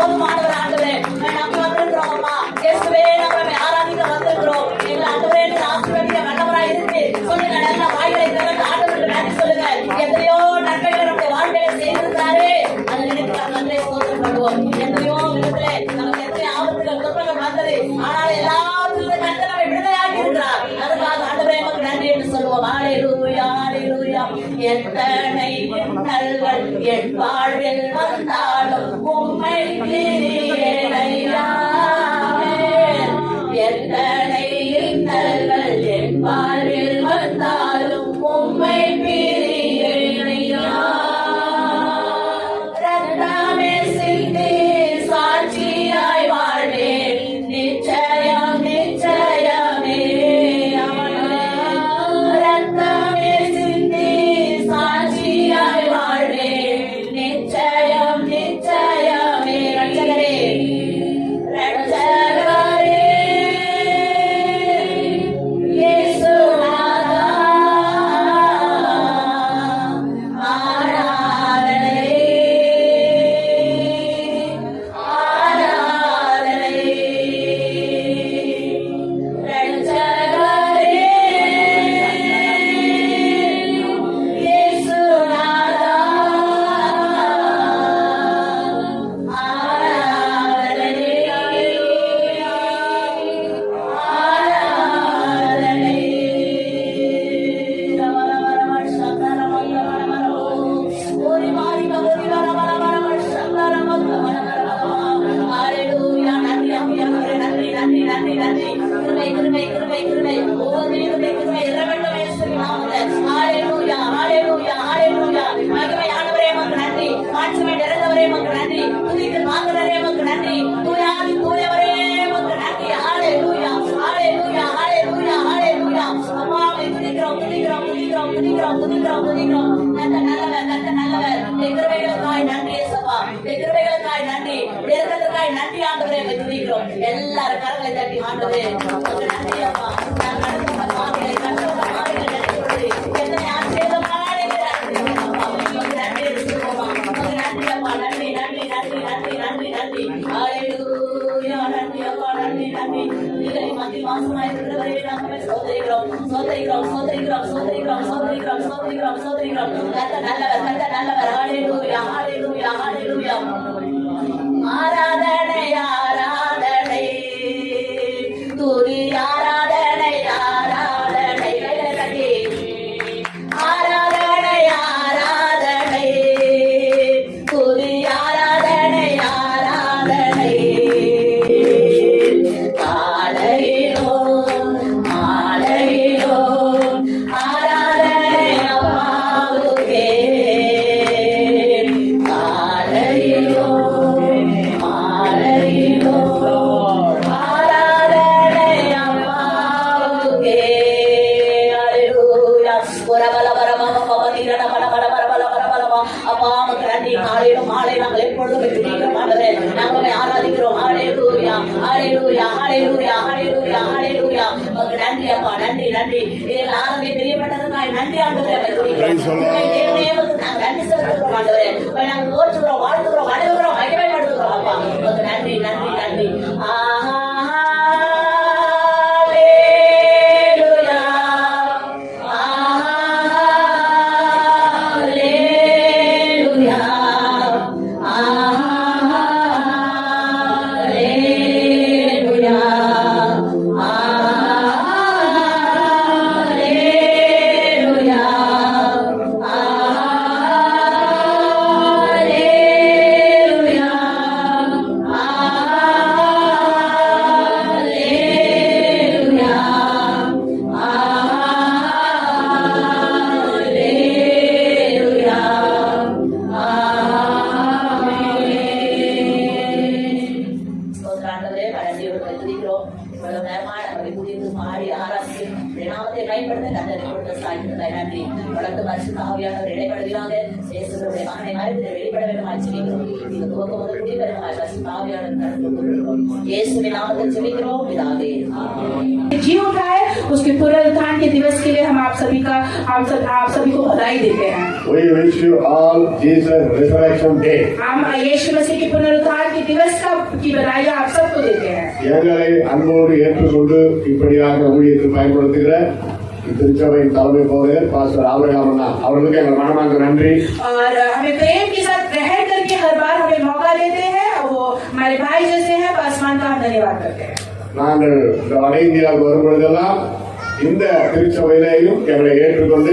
போதுமானவர் ஆண்டவரே. நம்பி வந்திருக்கிறோம் அப்பா. இயேசுவே நம்மை ஆராதிக்க வந்திருக்கிறோம். எங்களை ஆண்டவரே நீர் ஆசீர்வதிக்க வல்லவராய் இருக்கு. சொல்லுங்க, நல்ல வாய்களை திறந்து ஆண்டவருக்கு நன்றி சொல்லுங்க. எத்தனையோ நன்மைகளை நம்முடைய வாழ்க்கையில செய்திருந்தாரு. அதை நினைத்து நாம் நன்றி ஸ்தோத்திரம் பண்ணுவோம். எத்தனையோ விதத்திலே நமக்கு எத்தனை ஆபத்துகள் துன்பங்கள் வந்தது. ஆனால் எல்லாத்திலும் கர்த்தர் நம்மை விடுதலையாக்கி இருக்கிறார். அதுக்காக ஆண்டவரே உமக்கு நன்றி என்று சொல்லுவோம். ஹல்லேலூயா, ஹல்லேலூயா. எத்தனை இன்னல்கள் என் வாழ்வில் வந்தாலும் உம்மை பிரியேன் ஐயா. எத்தனை இன்னல்கள் என் வாழ்வில் வந்தாலும் உம்மை பிரியேன் ஐயா. ரத்தமே சிந்தி சாட்சியாய் வாழ்வேன். நிச்சயம் நிச்சயமே. ரத்தமே சிந்தி சாட்சியாய் வாழ்வேன். நிச்சயம் நிச்சயமே. ரட்சகரே, ரட்சகரே, இயேசுநாதா, ஆராதனை, ஆராதனை. ரட்சகரே, இயேசுநாதா, ஆராதனை, ஆராதனை. ஹல்லேலூயா. நன்றி ஆவியானவரே, நன்றி நன்றி நன்றி நன்றி. கிருபை கிருபை கிருபை கிருபை ஒவ்வொருவரையும் கிருபை இறைவனும் இயேசுவின் நாமத்தில். ஹல்லேலூயா, ஹல்லேலூயா, ஹல்லேலூயா. மகிமையானவரே உமக்கு நன்றி. மாட்சிமை நிறைந்தவரே உமக்கு நன்றி. துதிக்கு மாத்திரரே உமக்கு நன்றி. தூயாதி தூயவரே உமக்கு நன்றி. ஹல்லேலூயா, ஹல்லேலூயா, ஹல்லேலூயா, ஹல்லேலூயா. அம்மாவை துதிக்கிறோம் துதிக்கிறோம் துதிக்கிறோம் துதிக்கிறோம் துதிக்கிறோம் துதிக்கிறோம். கர்த்தர் நல்லவர், கர்த்தர் நல்லவர். கிருபைகளுக்காய் நன்றி இயேசுவா. கிருபைகளுக்காய் நன்றி. இரக்கத்துக்காய் நன்றி ஆண்டவரே. உம்மை துதிக்கிறோம். எல்லாரும் கரங்களை தட்டி ஆண்டவரே உமக்கு நன்றி அப்பா. நான் நடத்துகிற பாதைகளை கற்றுள்ள பாதைகளை நினைக்கிறது எத்தனை ஆச்சரியமான அப்பா. உமக்கு நன்றி என்று சொல்லுவோமா. உமக்கு நன்றி அப்பா. நன்றி நன்றி நன்றி நன்றி நன்றி நன்றி. ஹல்லேலூயா. நன்றி அப்பா. நன்றி நன்றி. நீரை மத்தியில் வாசமாய் இருக்கிறவரே நாமே சோதரிக்கிறோம் சோதரிக்கிறோம் சோதரிக்கிறோம் சோதரிக்கிறோம் சோதரிக்கிறோம் சோதரிக்கிறோம் சோதரிக்கிறோம். கர்த்தர் நல்லவர், கர்த்தர் நல்லவர். ஹல்லேலூயா, ஹல்லேலூயா, ஹல்லேலூயா. ஆராதனை ஆராதனை துதி ஆராதனை ஆராதனை. ஆராதனை ஆராதனை துதி ஆராதனை ஆராதனை. காலையிலோ மாலையிலோ ஆராதனை அப்பாவுக்கே. காலையிலோ மாலையிலோ ஆராதனை அப்பாவுக்கே. ஹல்லேலூயா. அப்பா உமக்கு நன்றி. காலையிலும் மாலை நாங்கள் எப்பொழுதும் துதிக்கிறோம் ஆண்டவரே. நாங்கள் உம்மை ஆராதிக்கிறோம். ஹல்லேலூயா, ஹல்லேலூயா, ஹல்லேலூயா, ஹல்லேலூயா, ஹல்லேலூயா. உமக்கு நன்றி அப்பா. நன்றி நன்றி. இதில் ஆரம்பி பிரியப்பட்டதுக்காய் நன்றி ஆண்டவரே. உம்மை துதிக்கிறோம். உம்மை தேவனே நாங்கள் நன்றி செலுத்துகிறோம் ஆண்டவரே. உம்மை நாங்கள் போற்றுகிறோம், வாழ்த்துகிறோம், வணங்குகிறோம், மகிமைப்படுத்துகிறோம் அப்பா. உமக்கு நன்றி நன்றி நன்றி. ஹல்லேலூயா, जी उठाए उसके पुनरुत्थान के दिवस के लिए हम आप सभी का आप सभी को बधाई देते हैं। We wish you all Jesus Resurrection Day. हम यीशु मसीह की पुनरुत्थान के दिवस की बधाई आप सबको देते हैं। எங்களை அன்போடு ஏற்றுக்கொண்டு இப்படியாக ஊழியத்தில் பயன்படுத்துகிற திருச்சபையின் தலைமை போதகர் பாஸ்டர் ஆபிரகாம் அண்ணா அவர்களுக்கு எங்கள் மனமார்ந்த நன்றி। और हमें प्रेम के साथ ग्रहण करके हर बार हमें मौका देते हैं, वो हमारे भाई जैसे हैं, पासवान का हम धन्यवाद करते हैं। நாங்கள் இந்த வட இந்தியாவுக்கு வரும்பொழுதெல்லாம் இந்த திருச்சபையிலேயும் எங்களை ஏற்றுக்கொண்டு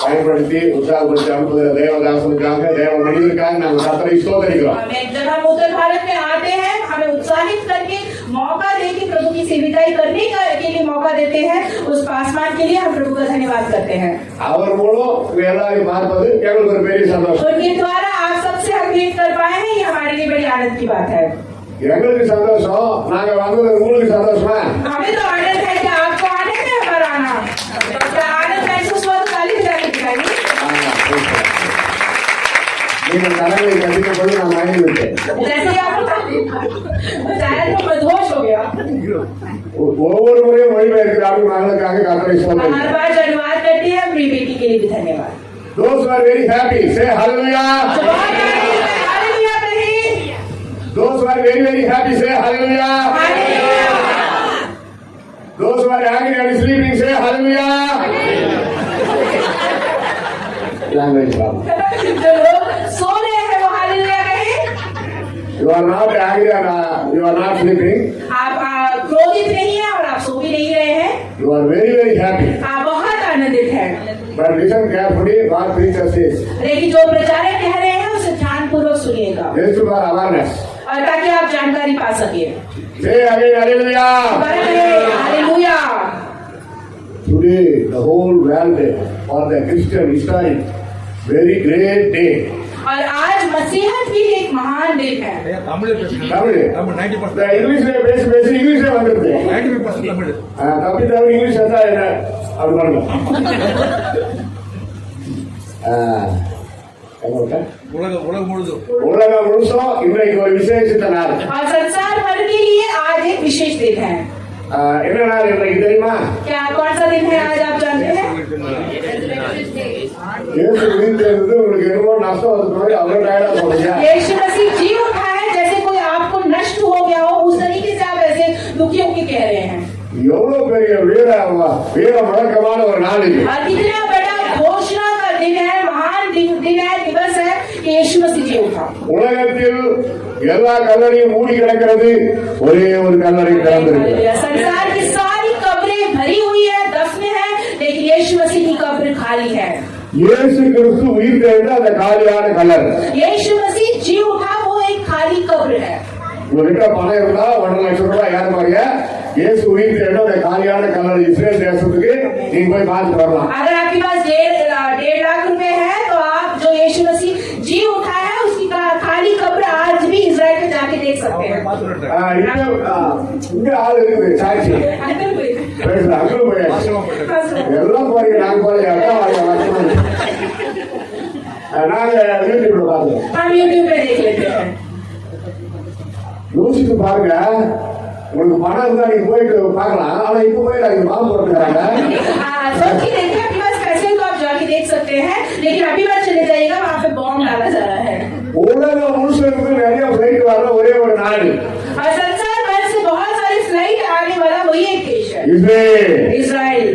பயன்படுத்தி உற்சாகப்படுத்தி அனுப்புகிற தேவதாசனுக்காக தேவ மனிதருக்காக நாங்கள் கர்த்தரை ஸ்தோத்திரிக்கிறோம்। जब हम उत्तर भारत में आते हैं, हमें उत्साहित करके मौका देके प्रभु की सेविकाई करने के लिए मौका देते हैं, उस पासवान के लिए हम प्रभु का धन्यवाद करते हैं। அவர் மூலம் எல்லாரையும் பார்ப்பது எங்களுக்கு ஒரு பெரிய சந்தோஷம்। उनके द्वारा आप सबसे हम भेंट कर पाए हैं, ये हमारे लिए बड़ी आनंद की बात है। எங்களுக்கு சந்தோஷம், நாங்க வந்தது உங்களுக்கு சந்தோஷமா? हमें तो आनंद है कि आपको आनंद है हमारा आना। आनंद महसूस हुआ तो ताली बजानी चाहिए। நீங்கள் தலைமை கண்டிக்கும் போது நான் மயங்கி விட்டேன்। जैसे आपको बताया तो मदहोश हो गया। ஒவ்வொரு முறையும் மொழிபெயர்க்கிறார்கள் மகளுக்காக கர்த்தரை ஸ்தோத்திரிக்கிறோம்। हर बार जो अनुवाद करते हैं अपनी बेटी के लिए भी धन्यवाद। Those who are very happy say hallelujah. Hallelujah कहिए। Those who are very happy say hallelujah. Hallelujah. Those who are angry and sleeping say hallelujah. Language problem. जो लोग सो रहे हैं वो हालेलुया कहें। You are not angry and you are not sleeping. आप क्रोधित नहीं है और आप सो भी नहीं रहे हैं, You are very happy. आप बहुत आनंदित हैं। But listen carefully what preacher says. लेकिन जो प्रचारक कह रहे हैं उसे ध्यानपूर्वक सुनिएगा, Just for awareness. और ताकि आप जानकारी पा सके। Say again hallelujah. Hallelujah. Today the whole world for the Christian historic very great day. और आज मसीहत भी एक महान दिन है। தமிழ் தமிழ் 90% இந்த இங்கிலீஷ்ல பேசி இங்கிலீஷ்ல வந்துருது। 95% தமிழ். தப்பி தவிர இங்கிலீஷ் இருந்தா என்ன அப்படி பண்ணுங்க। உலகம் முழுதும் உலகம் முழுசும் இன்றைக்கு ஒரு விசேஷித்த நாள்। और संसार भर के लिए आज एक विशेष दिन है। என்ன நாள் இன்றைக்கு தெரியுமா? क्या कौन सा दिन है आज आप जानते हैं? இயேசு உயிர்த்தெழுந்தது உங்களுக்கு என்னமோ நஷ்டம் வந்து போய் அவ்வளவு டயர்டா போறீங்க। यीशु मसीह जी उठा है, जैसे कोई आपको नष्ट हो गया हो, उस तरीके से आप ऐसे दुखी होकर कह रहे हैं। எவ்வளவு பெரிய வீர முழக்கமான ஒரு நாள் இது। और कितना बड़ा घोषणा का दिन है, महान दिन है, दिवस है कि यीशु मसीह जी उठा। உலகத்தில் எல்லா கல்லறையும் மூடி கிடக்கிறது, ஒரே ஒரு கல்லறை திறந்திருக்கு। संसार की सारी कब्रें भरी हुई है, दफन है, लेकिन यीशु मसीह की कब्र खाली है। இயேசு கிறிஸ்து உயிர்த்தெழுந்த அந்த காலியான கல்லறை। यीशु मसीह जी उठा, वो एक खाली कब्र है। உங்ககிட்ட பணம் இருந்தா 1 லட்சம் ரூபாய் ஏற பாருங்க, இயேசு உயிர்த்தெழுந்த அந்த காலியான கல்லறை இஸ்ரேல் தேசத்துக்கு நீங்க போய் பார்த்துட்டு வரலாம்। अगर आपके पास 1.5 लाख रुपए है तो आप जो यीशु मसीह जी उठा है उसकी खाली कब्र आज भी इजराइल में जाके देख सकते हैं। இங்க ஆள் இருக்குது சாட்சி பேசுற அங்க போய் எல்லாம் போறீங்க, நாங்க போறீங்க நாங்க யூடியூப்ல பாக்குறோம்। हम यूट्यूब पे देख लेते हैं। யோசிச்சு பாருங்க, உங்களுக்கு பணம் இருந்தா நீங்க போயிட்டு பாக்கலாம், ஆனா இப்ப போய் நாங்க மாவு போட்டுக்கிறாங்க। सोच के देखिए, आपके पास पैसे तो आप जाके देख सकते हैं, लेकिन अभी बार चले जाइएगा, वहाँ पे बॉम्ब डाला जा रहा है। உலகம் முழுசுக்கு நிறைய ஃபிளைட் வர ஒரே ஒரு நாடு और संसार भर से बहुत सारी फ्लाइट आने वाला वही एक देश है, इजराइल।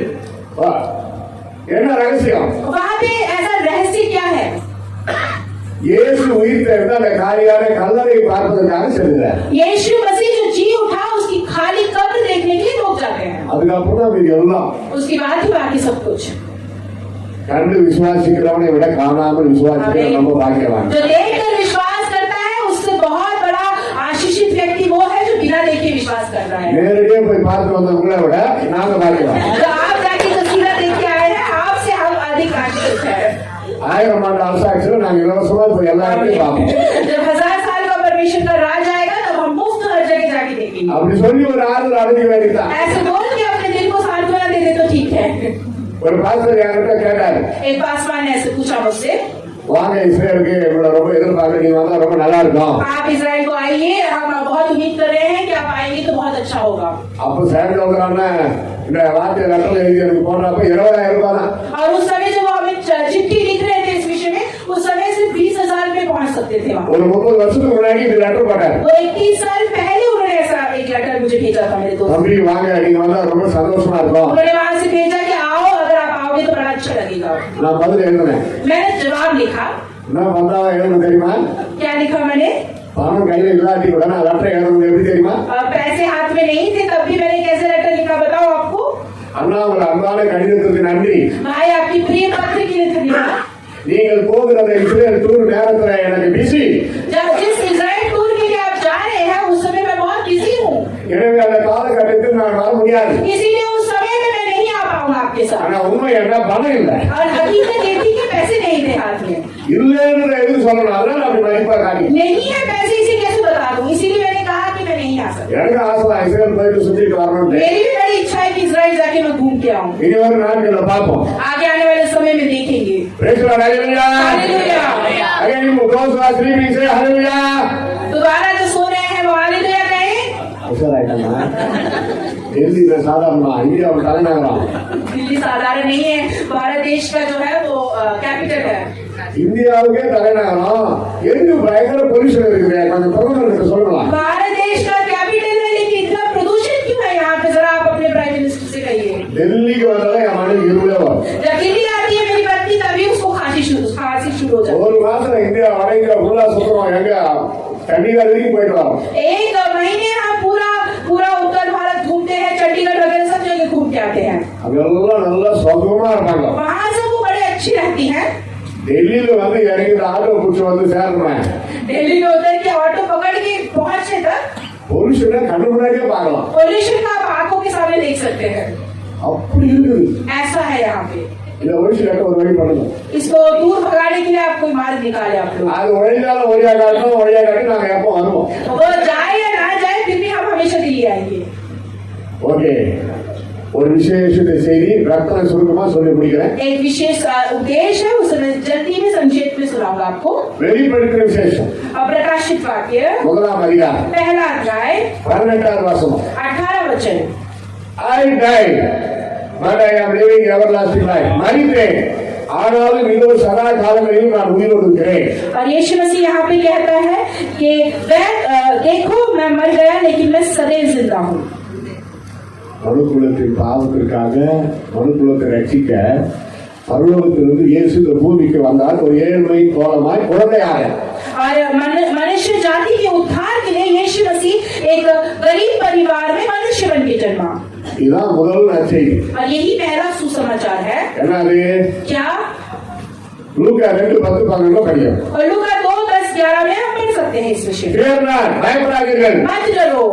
என்ன ரகசியம்? वहाँ पे ऐसा रहस्य क्या है? இயேசு உயிர்த்தெழுந்த அந்த காலியான கல்லறை பார்ப்பதற்காக செல்கிறார்। यीशु मसीह जो जी उठा उसकी खाली कब्र देखने के लिए लोग जाते हैं। அதுக்கப்புறம் தான் இது எல்லாம் उसके बाद ही बाकी सब कुछ। கண்டு விசுவாசிக்கிறவனை விட காணாமல் விசுவாசிக்கிற நம்ம பாக்கியவான்। जो देखकर विश्वास करता है उससे बहुत बड़ा आशीषित व्यक्ति वो है जो बिना देखे विश्वास कर रहा है। நேரடியே போய் பார்த்து வந்தவங்களை விட நாங்க பாக்கியவான்। जो आप जाके तस्वीर देख के आए हैं, आपसे हम अधिक आशीषित है। 1000 ஆண்டு அரசாட்சியில் நாங்க இலவசமா போய் எல்லா இடத்தையும் பார்ப்போம்। जब 1000 साल का परमेश्वर का राज आएगा तब हम मुफ्त हर जगह जाके देखेंगे। அப்படி சொல்லி ஒரு ஆறுதல் அடைஞ்ச வேண்டியதான்। ऐसे बोल के अपने दिल को सांत्वना दे दे तो ठीक है। ஒரு பாஸ்டர் என்கிட்ட கேட்டாரு, एक पासवान ने ऐसे पूछा मुझसे, வாங்க இஸ்ரேலுக்கு இவ்வளவு ரொம்ப எதிர்பார்க்க நீங்க வந்தா ரொம்ப நல்லா இருக்கும். आप इजराइल को आइए, हम बहुत उम्मीद कर रहे हैं कि आप आएंगे तो बहुत अच्छा होगा। அப்ப சேவகரான இந்த வார்த்தை லெட்டர் எழுதி எனக்கு போடுறப்ப 20,000 ரூபாய் தான். और उस समय जब वो हमें चिट्ठी लिख रहे थे इस विषय में, उस समय सिर्फ 20,000 में पहुंच सकते थे वहाँ। ஒரு 30 வருஷத்துக்கு முன்னாடி இந்த லெட்டர் போட்டாரு. वो 21 साल पहले उन्होंने ऐसा एक लेटर मुझे भेजा था मेरे दोस्त। தம்பி வாங்க நீங்க வந்தா ரொம்ப சந்தோஷமா இருக்கும். उन्होंने वहाँ से भेजा कि आओ, अगर आप आओगे तो बड़ा अच्छा लगेगा। நான் பதில் எழுதுனேன். मैंने जवाब लिखा। நான் வந்தா எழுத தெரியுமா? क्या लिखा मैंने? பணம் கையில இல்லாட்டி கூட நான் லெட்டர் எழுதுறது எப்படி தெரியுமா? पैसे हाथ में नहीं थे तब भी मैंने कैसे लेटर लिखा बताओ आपको? அண்ணா ஒரு அன்பான கடிதத்துக்கு நன்றி. भाई आपकी प्रिय पत्र के लिए धन्यवाद। நீங்கள் போகிற இஸ்ரேல் டூர் நேரத்துல எனக்கு பிஸி. जिस इजराइल टूर के लिए आप जा रहे हैं उस समय मैं बहुत बिजी हूँ, எனவே அந்த காலகட்டத்தில் நான் வர முடியாது. इसीलिए उस समय में मैं नहीं आ पाऊंगा आपके साथ। ஆனா உண்மை என்ன பணம் இல்ல. और हकीकत ये थी कि पैसे नहीं थे हाथ में। இல்லைன்னு எது சொல்லணும் அதான் அப்படி மதிப்பா காட்டி. नहीं है पैसे, इसे कैसे बता दूं? इसीलिए मैंने कहा कि मैं नहीं आ सकता। எனக்கு ஆசை இஸ்ரேல் போயிட்டு சுத்திட்டு வரணும். मेरी भी बड़ी इच्छा है कि इजराइल जाके मैं घूम के आऊँ। இனி வரும் நாட்கள்ல பார்ப்போம். आगे आने वाले समय में देखेंगे। Praise the Lord, hallelujah. Hallelujah. Again, those who are sleeping say hallelujah. दोबारा जो सो रहे हैं वो हालेलुया कहें। அவசர ஆயிட்டாங்க. டெல்லியில சாதாரணமா இந்தியாவில் தலைநகரம். दिल्ली साधारण नहीं है, भारत देश का जो है वो कैपिटल है। இந்தியாவுக்கே தலைநகரம் எங்கு பயங்கர பொல்யூஷன் இருக்குது கொஞ்சம் பிரதமருக்கு சொல்லலாம். भारत देश का कैपिटल है लेकिन इतना प्रदूषण क्यों है यहाँ पे? जरा आप अपने प्राइम मिनिस्टर से कहिए। டெல்லிக்கு வந்தாலே என் மனைவி இருளே வரும். जब दिल्ली आती है मेरी पत्नी तभी उसको खांसी शुरू हो जाती ஒரு மாசம் இந்தியா வட இந்தியா ஃபுல்லா சுத்துறோம். எங்க சண்டிகர் வரைக்கும் போயிட்டு வரோம். है। एक महीने हम पूरा उत्तर भारत घूमते हैं, चंडीगढ़ वगैरह सब जगह घूम के आते हैं। அங்கெல்லாம் நல்லா சுகமா இருப்பாங்க. वहाँ सब वो बड़े अच्छी रहती हैं। டெல்லியில வந்து இறங்கி ஆட்டோ பிடிச்சி வந்து சேர்றேன். दिल्ली में उतर के ऑटो पकड़ के पहुंचने तक பொல்யூஷனை கண்ணு முன்னாடியே பார்க்கலாம். पोल्यूशन का आप आंखों के सामने देख सकते हैं। அப்படி இருக்குது. ऐसा है यहाँ पे। இதை ஒழிச்சு கட்ட ஒரு வழி பண்ணுங்க. इसको दूर भगाने के लिए आप कोई मार्ग निकाले आप लोग। அது ஒழிஞ்சாலும் ஒழியா காட்டணும் ஒழியா காட்டி நாங்க எப்போ வருவோம். वो जाए या ना जाए फिर भी हम हमेशा दिल्ली आएंगे। ஓகே ஒரு விசேஷ செய்தி ரத்தன சுருக்கமா சொல்லி முடிக்கிறேன். एक विशेष उपदेश है, उसे मैं जल्दी में संक्षेप में सुनाऊंगा आपको। வெளிப்படுத்தின விசேஷம் प्रकाशित वाक्य 1ஆம் அதிகாரம் पहला अध्याय 18வது வசனம். 18 वचन। I died but I am living everlasting life. மரித்தேன் ஆனாலும் இன்னும் சதா காலங்களில் நான் உயிரோடு இருக்கிறேன். और यीशु मसीह यहाँ पे कहता है कि देखो मैं मर गया लेकिन मैं सदैव जिंदा हूँ। மனுக்குலத்தின் பாவத்திற்காக மனுக்குலத்தை ரட்சிக்க பரலோகத்திலிருந்து இயேசு இந்த பூமிக்கு வந்தார் ஒரு ஏழ்மை கோலமாய் குழந்தையாக. और मनुष्य जाति के उद्धार के लिए यीशु मसीह एक गरीब परिवार में मनुष्य बन के जन्मा। இதுதான் முதல் நற்செய்தி. और यही पहला सुसमाचार है। என்னது? क्या? லூக்கா 2:10-12 படிக்கிறோம். और लूका 2:10-11 में हम पढ़ सकते हैं इस विषय में। தேவனார் பயப்படாதீர்கள். मत डरो,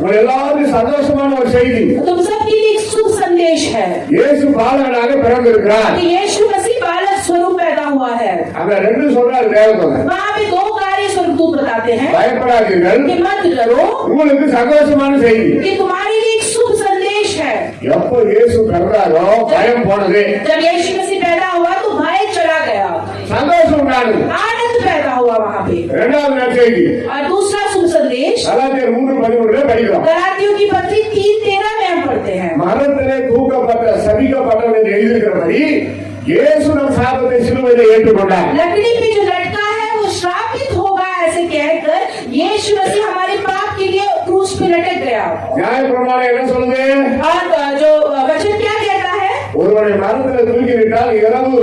உங்கள் எல்லாருக்கும் சந்தோஷமான ஒரு செய்தி. तुम सबके लिए एक शुभ संदेश है இயேசு பாலகனாக பிறந்திருக்கிறார். कि यीशु मसीह बालक स्वरूप पैदा हुआ है। அந்த ரெண்டு சொல்றாரு தேவதூதன். वहाँ पे 2 कार्य स्वर्गदूत बताते हैं பயப்படாதீர்கள். कि मत डरो, உங்களுக்கு சந்தோஷமான செய்தி. कि तुम्हारे लिए एक शुभ संदेश है। எப்போ இயேசு பிறந்தாரோ பயம் போனது. जब यीशु मसीह पैदा हुआ तो भय चला गया, சந்தோஷம் உண்டானது. आनंद पैदा हुआ वहाँ पे। இரண்டாவது நற்செய்தி और दूसरा शुभ संदेश கலாத்தியர் 3:13 படிக்கிறோம். गलातियों की पत्री 3:13 में हम पढ़ते हैं। மரத்திலே தூக்கப்பட்ட சபிக்கப்பட்டவன் என்று எழுதியிருக்கிறபடி இயேசு நம் சாபத்தை சிலுவையிலே ஏற்றுக்கொண்டார். लकड़ी पे जो लटका है वो श्रापित होगा ऐसे कहकर यीशु मसीह हमारे पाप के लिए क्रूस पे लटक गया। நியாயப்பிரமாணம் என்ன சொல்லுது? और जो वचन क्या कहता है? ஒருவனை மரத்திலே தூக்கி விட்டால் இரவு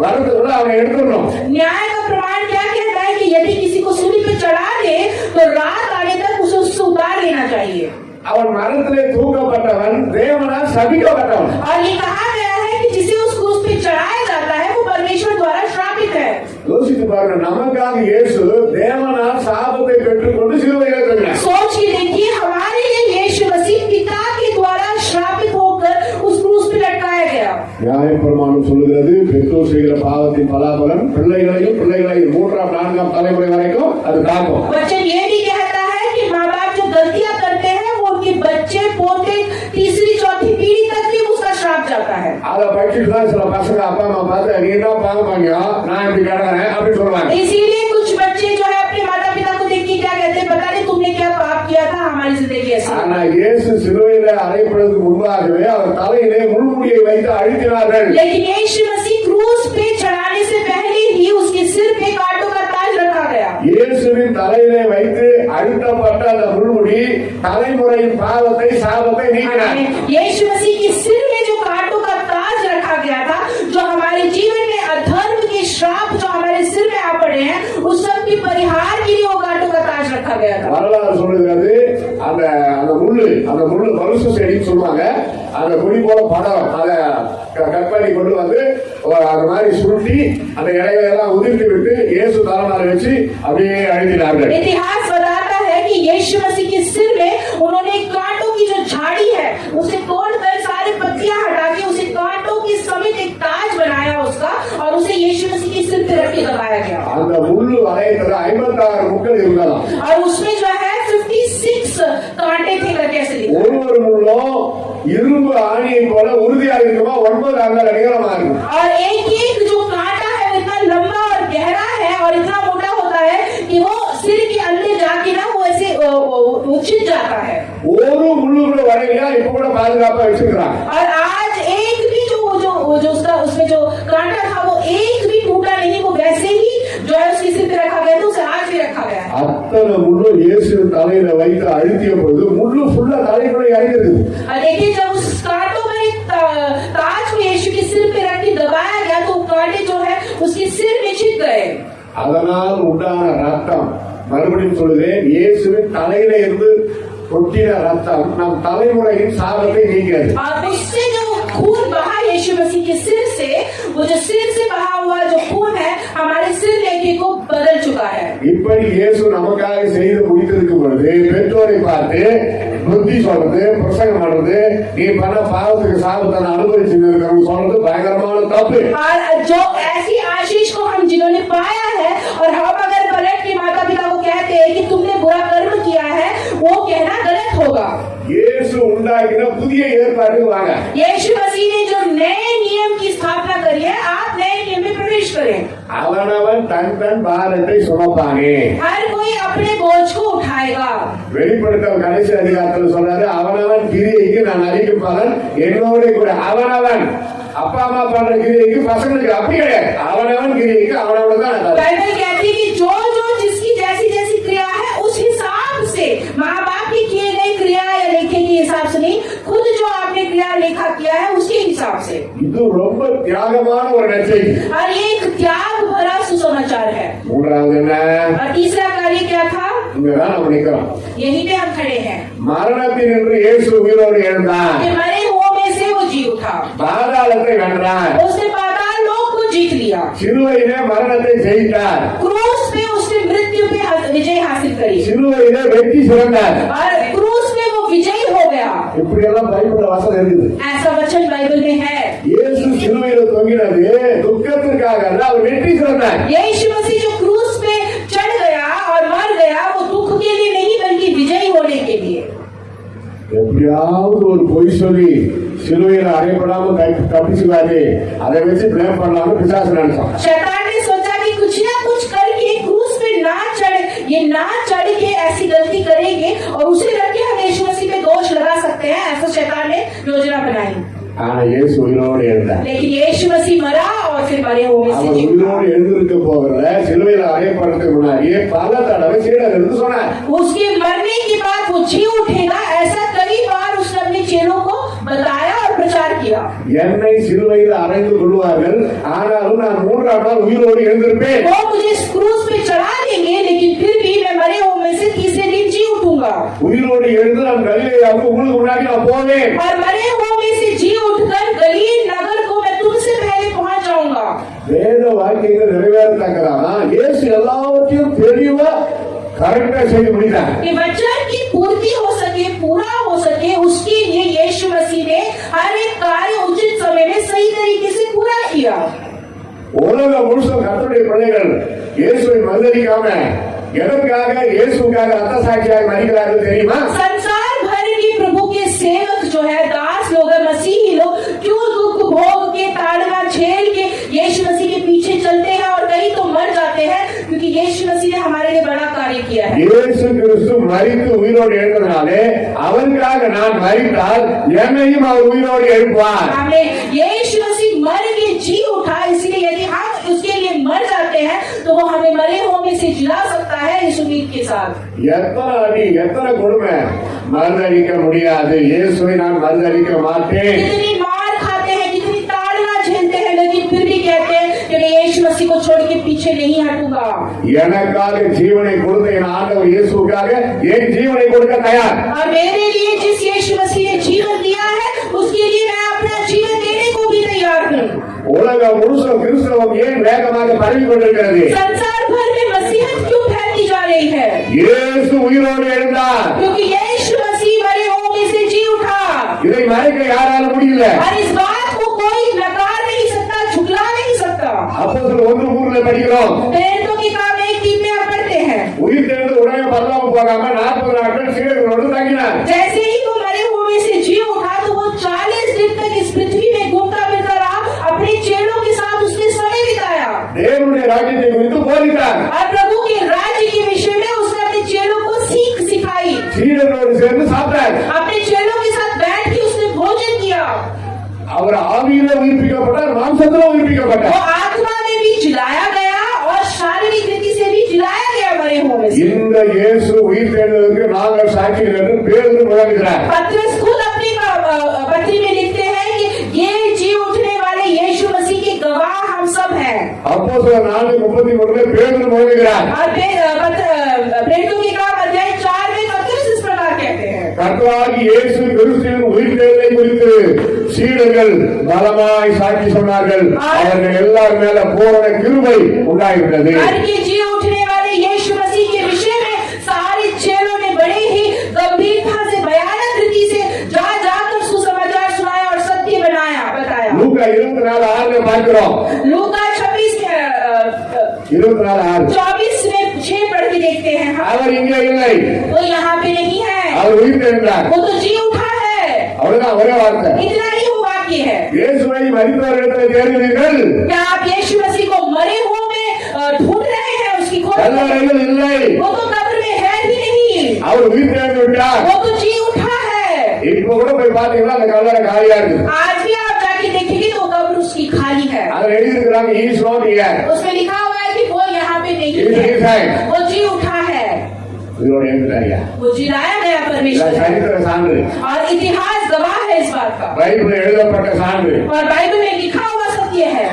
வரதுக்குள்ள அவனை எடுத்துடணும். न्याय का प्रमाण क्या कहता है कि यदि किसी को सूली पे चढ़ा दे तो रात आने तक उसे उससे उतार लेना चाहिए। அவன் மரத்திலே தூக்கப்பட்டவன் தேவனால் சபிக்கப்பட்டவன். और ये कहा गया है कि जिसे उस क्रूस पे चढ़ाया जाता है वो परमेश्वर द्वारा श्रापित है। யோசித்து பாருங்க, நமக்காக இயேசு தேவனால் சாபத்தை பெற்றுக்கொண்டு சிலுவையிலே தொங்கினார். सोच के देखिए, हमारे लिए यीशु मसीह पिता के द्वारा श्रापित होकर उस क्रूस पे लटकाया गया। நியாயப்பிரமாணம் சொல்லுகிறது பெற்றோர் செய்கிற பாவத்தின் பலாபலன் பிள்ளைகளையும் 3ஆம் 4ஆம் தலைமுறை வரைக்கும் அது தாக்கும். वचन ये भी कहता है कि माँ बाप जो गलतियां करते हैं वो उनके बच्चे पोते 3री 4थी पीढ़ी तक भी उसका श्राप कांप जाता है। அதை படிச்சுட்டு தான் சில பசங்க அப்பா அம்மா பார்த்து நீ என்ன பாவம் பண்ணியா நான் இப்படி கிடக்கிறேன் அப்படின்னு சொல்லுவாங்க. इसीलिए कुछ बच्चे जो है अपने माता पिता को देख के क्या कहते हैं, पता नहीं तुमने क्या पाप किया था, हमारी जिंदगी ऐसी। ஆனா இயேசு சிலுவையில அறையப்படுவதற்கு முன்பாகவே அவர் தலையிலே முள்முடியை வைத்து அழுத்தினார்கள். लेकिन यीशु मसीह क्रूस पे चढ़ाने से पहले ही उसके सिर पे कांटों का ताज रखा गया। இயேசுவின் தலையிலே வைத்து அழுத்தப்பட்ட அந்த முள்முடி தலைமுறையின் பாவத்தை சாபத்தை நீக்கினார். यीशु मसीह के सिर में जो कांटों का ताज रखा गया था, जो हमारे जीवन में अधर्म के श्राप जो हमारे सिर में आ पड़े हैं, उस सब की परिहार के लिए वो कांटों का ताज रखा गया था। வரலாறு சொல்லுகிறது அந்த முள்ளு பருசு செடின்னு சொல்லுவாங்க. அந்த கொடி போல படம் அதை கட் பண்ணி கொண்டு வந்து அந்த மாதிரி சுருட்டி அந்த இலைகளை எல்லாம் உதிர்த்து விட்டு இயேசு தலைமையில வச்சு அப்படியே அழுத்தினார்கள். इतिहास बताता है कि यीशु मसीह के सिर में उन्होंने कांटों की जो झाड़ी है उसे तोड़कर सारे पत्तियां हटा के उसे कांटों के समेत एक ताज बनाया उसका, और उसे यीशु मसीह के सिर पे रख के दबाया गया। அந்த முள்ளு வளையத்துல 56 முட்கள் இருந்ததாம். और उसमें जो है 56 कांटे थे करके ऐसे लिखा। ஒரு முள்ளும் இரும்பு ஆணியை போல உறுதியாக இருக்குமா 9 அங்குல நீளமா இருக்கும். और एक जो कांटा है वो इतना लंबा और गहरा है और इतना मोटा होता है कि वो सिर के अंदर जाके ना वो ऐसे छिद जाता है। ஒரு முள்ளு கூட வளையா இப்ப கூட பாதுகாப்பா வச்சிருக்காங்க. और आज एक भी जो उसका उसमें जो कांटा था वो एक भी टूटा नहीं, वो वैसे ही जो है उसके सिर पे रखा गया, तो उसे आज भी रखा गया है। அத்தனை முள்ளு இயேசு தலையில வைத்து அழுத்திய பொழுது முள்ளு ஃபுல்லா தலைக்குள்ள இறங்கிருக்கு. और देखिए जब उस कांटों में ताज को यीशु के सिर पे रख के दबाया गया तो कांटे जो है उसके सिर में छिद गए। அதனால் உண்டான ரத்தம், மறுபடியும் சொல்லுகிறேன், இயேசுவின் தலையில இருந்து கொட்டின ரத்தம் நம் தலைமுறையின் சாபத்தை நீக்கிறது. और उससे जो खून बहा यीशु मसीह के सिर से, वो जो सिर से बहा हुआ जो खून है हमारे सिर लेके को बदल चुका है। இப்படி இயேசு நமக்காக செய்து முடித்திருக்கும் பொழுது பெற்றோரை பார்த்து புத்தி சொல்றது, பிரசங்கம் பண்றது, நீ பண்ண பாவத்துக்கு சாபத்தை அனுபவிச்சு சொல்றது பயங்கரமான தப்பு. और जो ऐसी आशीष को हम जिन्होंने पाया है और हम अगर पलट के माता पिता को कहते हैं कि तुमने बुरा कर्म किया है, वो कहना गलत होगा। இயேசு உண்டாக்கின புதிய ஏற்பாட்டுக்கு வாங்க. यीशु मसीह ने जो नए नियम की स्थापना करी है, आप नए नियम में प्रवेश करें। அவனவன் தன் பாரத்தை சுமப்பானே. हर कोई अपने बोझ को उठाएगा। வெளிப்படுத்தல் கடைசி அதிகாரத்தில் சொல்றாரு, அவனவன் கிரியைக்கு நான் அளிக்கும் பலன் என்னோட கூட. அவனவன் அப்பா அம்மா பண்ற கிரியைக்கு பசங்களுக்கு அப்படி கிடையாது. அவனவன் கிரியைக்கு அவனோட தான். बाइबल कहती है कि जो जिसकी जैसी जैसी क्रिया है उस हिसाब से, माँ बाप की किए गए क्रिया या लेखे के हिसाब से नहीं, खुद जो आपने क्रिया लेखा किया है उसके हिसाब से। இது ரொம்ப தியாகமான ஒரு நற்செய்தி. और ये एक त्याग भरा सुसमाचार है। மூன்றாவது என்ன? और तीसरा कार्य क्या था? இங்கதான் நம்ம நிக்கிறோம். यहीं पे हम खड़े हैं। மரணத்தில் நின்று இயேசு உயிரோடு எழுந்தார். कि मरे हुओं में से वो जी उठा, பாதாளத்தை வென்றார். उसने पाताल लोक को जीत लिया, சிலுவையிலே மரணத்தை ஜெயித்தார். क्रूस पे उसने मृत्यु पे विजय हासिल करी, சிலுவையிலே வெற்றி சிறந்தார். और क्रूस में वो विजयी हो गया। இப்படி எல்லாம் பைபிள்ல வசனம் இருக்குது. ऐसा वचन बाइबल में है। இயேசு சிலுவையில தொங்கினது துக்கத்திற்காக அல்ல, அவர் வெற்றி சிறந்தார். यीशु मसीह जो क्रूस पे चढ़ गया और मर गया, वो दुख के लिए नहीं बल्कि विजयी होने के लिए। எப்படியாவது ஒரு பொய் சொல்லி சிலுவையில அறையப்படாம தப்பிச்சுவாரு, அதை வச்சு பிளேம் பண்ணலாம்னு பிசாசு நினைச்சான். शैतान ने सोचा कि कुछ ना कुछ करके क्रूस पे ना चढ़ के ऐसी गलती करेंगे और उसे रख के हम यीशु मसीह पे दोष लगा सकते हैं। ऐसा शैतान ने योजना बनाई। ஆனா இயேசு உயிரோடு எழுந்தார். लेकिन यीशु मसीह मरा और फिर मरे हुए से அவர் जी उठा। உயிரோடு எழுந்திருக்க போகிறத சிலுவையில அறையப்படுறதுக்கு முன்னாடியே பல தடவை சீடர் என்று சொன்னார். उसके मरने के बाद वो जी उठेगा, ऐसा कई बार उसने अपने चेलों को बताया और प्रचार किया। என்னை சிலுவையில் அறைந்து கொள்வார்கள், ஆனாலும் நான் 3ஆம் நாள் உயிரோடு எழுந்திருப்பேன். वो मुझे क्रूस पे चढ़ा देंगे, लेकिन फिर भी मैं मरे हुए में से तीसरे दिन जी उठूंगा। உயிரோடு எழுந்து நான் கலிலேயாவுக்கு உங்களுக்கு முன்னாடி நான் போவேன். और मरे हुए में से जी उठकर गलील नगर को मैं तुमसे पहले पहुंच जाऊंगा। வேத வாக்கியங்கள் நிறைவேறத்தக்கதான் இயேசு எல்லாவற்றையும் தெளிவா கரெக்டா செய்து முடித்தார். कि वचन की पूर्ति हो सके, पूरा हो सके, उसके लिए यीशु मसीह ने हर एक कार्य उचित समय में सही तरीके से पूरा किया। உலகம் முழுசும் கர்த்தருடைய பிள்ளைகள் இயேசுவை மறுதலிக்காம எதற்காக இயேசுக்காக ரத்த சாட்சியாக மறிக்கிறார்கள் தெரியுமா? संसार भर के प्रभु के सेवक जो है, दास लोग, मसीही लोग क्यों இயேசு கிறிஸ்து மரித்து உயிரோடு எழுந்ததுனாலே அவருக்காக நான் மரித்தால் என்னையும் அவர் उन्होंने எழுப்புவார். हमें यीशु मसीह मर के जी उठा, इसलिए यदि हम उसके लिए मर जाते हैं तो वो हमें मरे हुओं में से जिला सकता है इस उम्मीद के साथ. எத்தனை அடி எத்தனை கொடுமை, மறுதளிக்க முடியாது. இயேசுவை நான் மறுதளிக்க மாட்டேன். कितनी मार खाते हैं, कितनी ताड़ना झेलते हैं, लेकिन फिर भी कहते हैं कि मैं यीशु मसीह को छोड़ के पीछे नहीं हटूंगा. எனக்காக ஜீவனை கொடுத்த என் ஆண்டவர் இயேசுவுக்காக என் ஜீவனை கொடுக்க தயார். और मेरे लिए जिस यीशु मसीह ने जीवन दिया है उसके लिए मैं अपना जीवन देने को भी तैयार हूँ. உலகம் முழுசும் கிறிஸ்தவம் ஏன் வேகமாக பரவி கொண்டிருக்கிறது? संसार भर में मसीहत क्यों फैलती जा रही है? இயேசு உயிரோடு எழுந்தார். क्योंकि यीशु मसीह मरे हुओं में से जी उठा. இதை மறைக்க யாராலும் முடியல. और इस बात को कोई नकार नहीं सकता, झुकला नहीं सकता. அப்போஸ்தலர் 1:3 படிக்கிறோம். प्रेरितों के काम 1:3 में आप पढ़ते हैं. உயிர் தெழுந்து உடனே பரலோகம் போகாம 40 நாட்கள் சீடர்களோடு தங்கினார். जैसे ही वो मरे हुए में से जी उठा तो वो 40 दिन तक इस पृथ्वी में घूमता फिरता रहा, अपने चेलों के साथ उसने समय बिताया. தேவனுடைய ராஜ்யத்தை குறித்து போதித்தார். और प्रभु के राज्य के विषय में उसने अपने चेलों को सीख सिखाई. சீடர்களோடு சேர்ந்து சாப்பிட்டார். अपने चेलों के साथ बैठ के उसने भोजन किया. அவர் ஆவியில உயிர்ப்பிக்கப்பட்டார், மாம்சத்தில वो உயிர்ப்பிக்கப்பட்டார். आत्मा में भी जिलाया गया और शारीरिक रीति से भी जिलाया गया मरे हुए में से. இந்த இயேசு உயிர் தெழுந்ததற்கு நாங்கள் சாட்சிகள் என்று பேதுரு முழங்குகிறார். पत्रस खुद अपनी पत्री में लिखते हैं कि ये जी उठने वाले यीशु मसीह के गवाह हम सब हैं. அப்போஸ்தலர் 4:33 பேதுரு முழங்குகிறார். और प्रेरितों के काम अध्याय 4 में पत्रस इस प्रकार कहते हैं. கர்த்தராகிய இயேசு கிறிஸ்துவின் உயிர்த்தெழுதலை குறித்து சீடர்கள் பலமாய் சாட்சி சொன்னார்கள். அவர்கள் எல்லார் மேல பூரண கிருபை உண்டாயிருந்தது. मर के जी उठने वाले यीशु मसीह के विषय में सारे चेलों ने बड़े ही गंभीरता से भयानक रीति से जा जाकर सुसमाचार सुनाया और सत्य बताया. லூக்கா 24:6 பார்க்கிறோம். लूका 24 में 6 पढ़ के देखते हैं. அவர் இங்கே இல்லை, वो यहाँ पे नहीं है, அவர் உயிர்த்தெழுந்தார். वो तो जी उठा है. அவ்வளவுதான், ஒரே வார்த்தை. इतना ही वो वाक्य है. இயேசுவை மரித்தவர்களிடத்தில் தேடுகிறீர்கள், क्या आप यीशु मसीह को मरे हुए में ढूंढ रहे हैं? उसकी खोज. கல்லறையில் இல்லை, वो तो कब्र में है ही नहीं, அவர் உயிர்த்தெழுந்து விட்டார். वो तो जी उठा है. இப்ப கூட போய் பாத்தீங்கன்னா அந்த கல்லறை காலியா இருக்கு. आज भी आप जाके देखेंगे तो वो कब्र उसकी खाली है. அதுல எழுதியிருக்கிறாங்க ஈஸ் நாட் ஹியர், उसमें लिखा हुआ है कि वो यहाँ पे नहीं He is है, alive. वो जी उठा है. உயிரோடு எழுந்துட்டாங்க. वो जिलाया गया இது परमेश्वर. சரித்திர சான்று, और इतिहास गवाह है इस बात का. பைபிள் எழுதப்பட்ட சான்று. और बाइबल में लिखा हुआ सत्य है.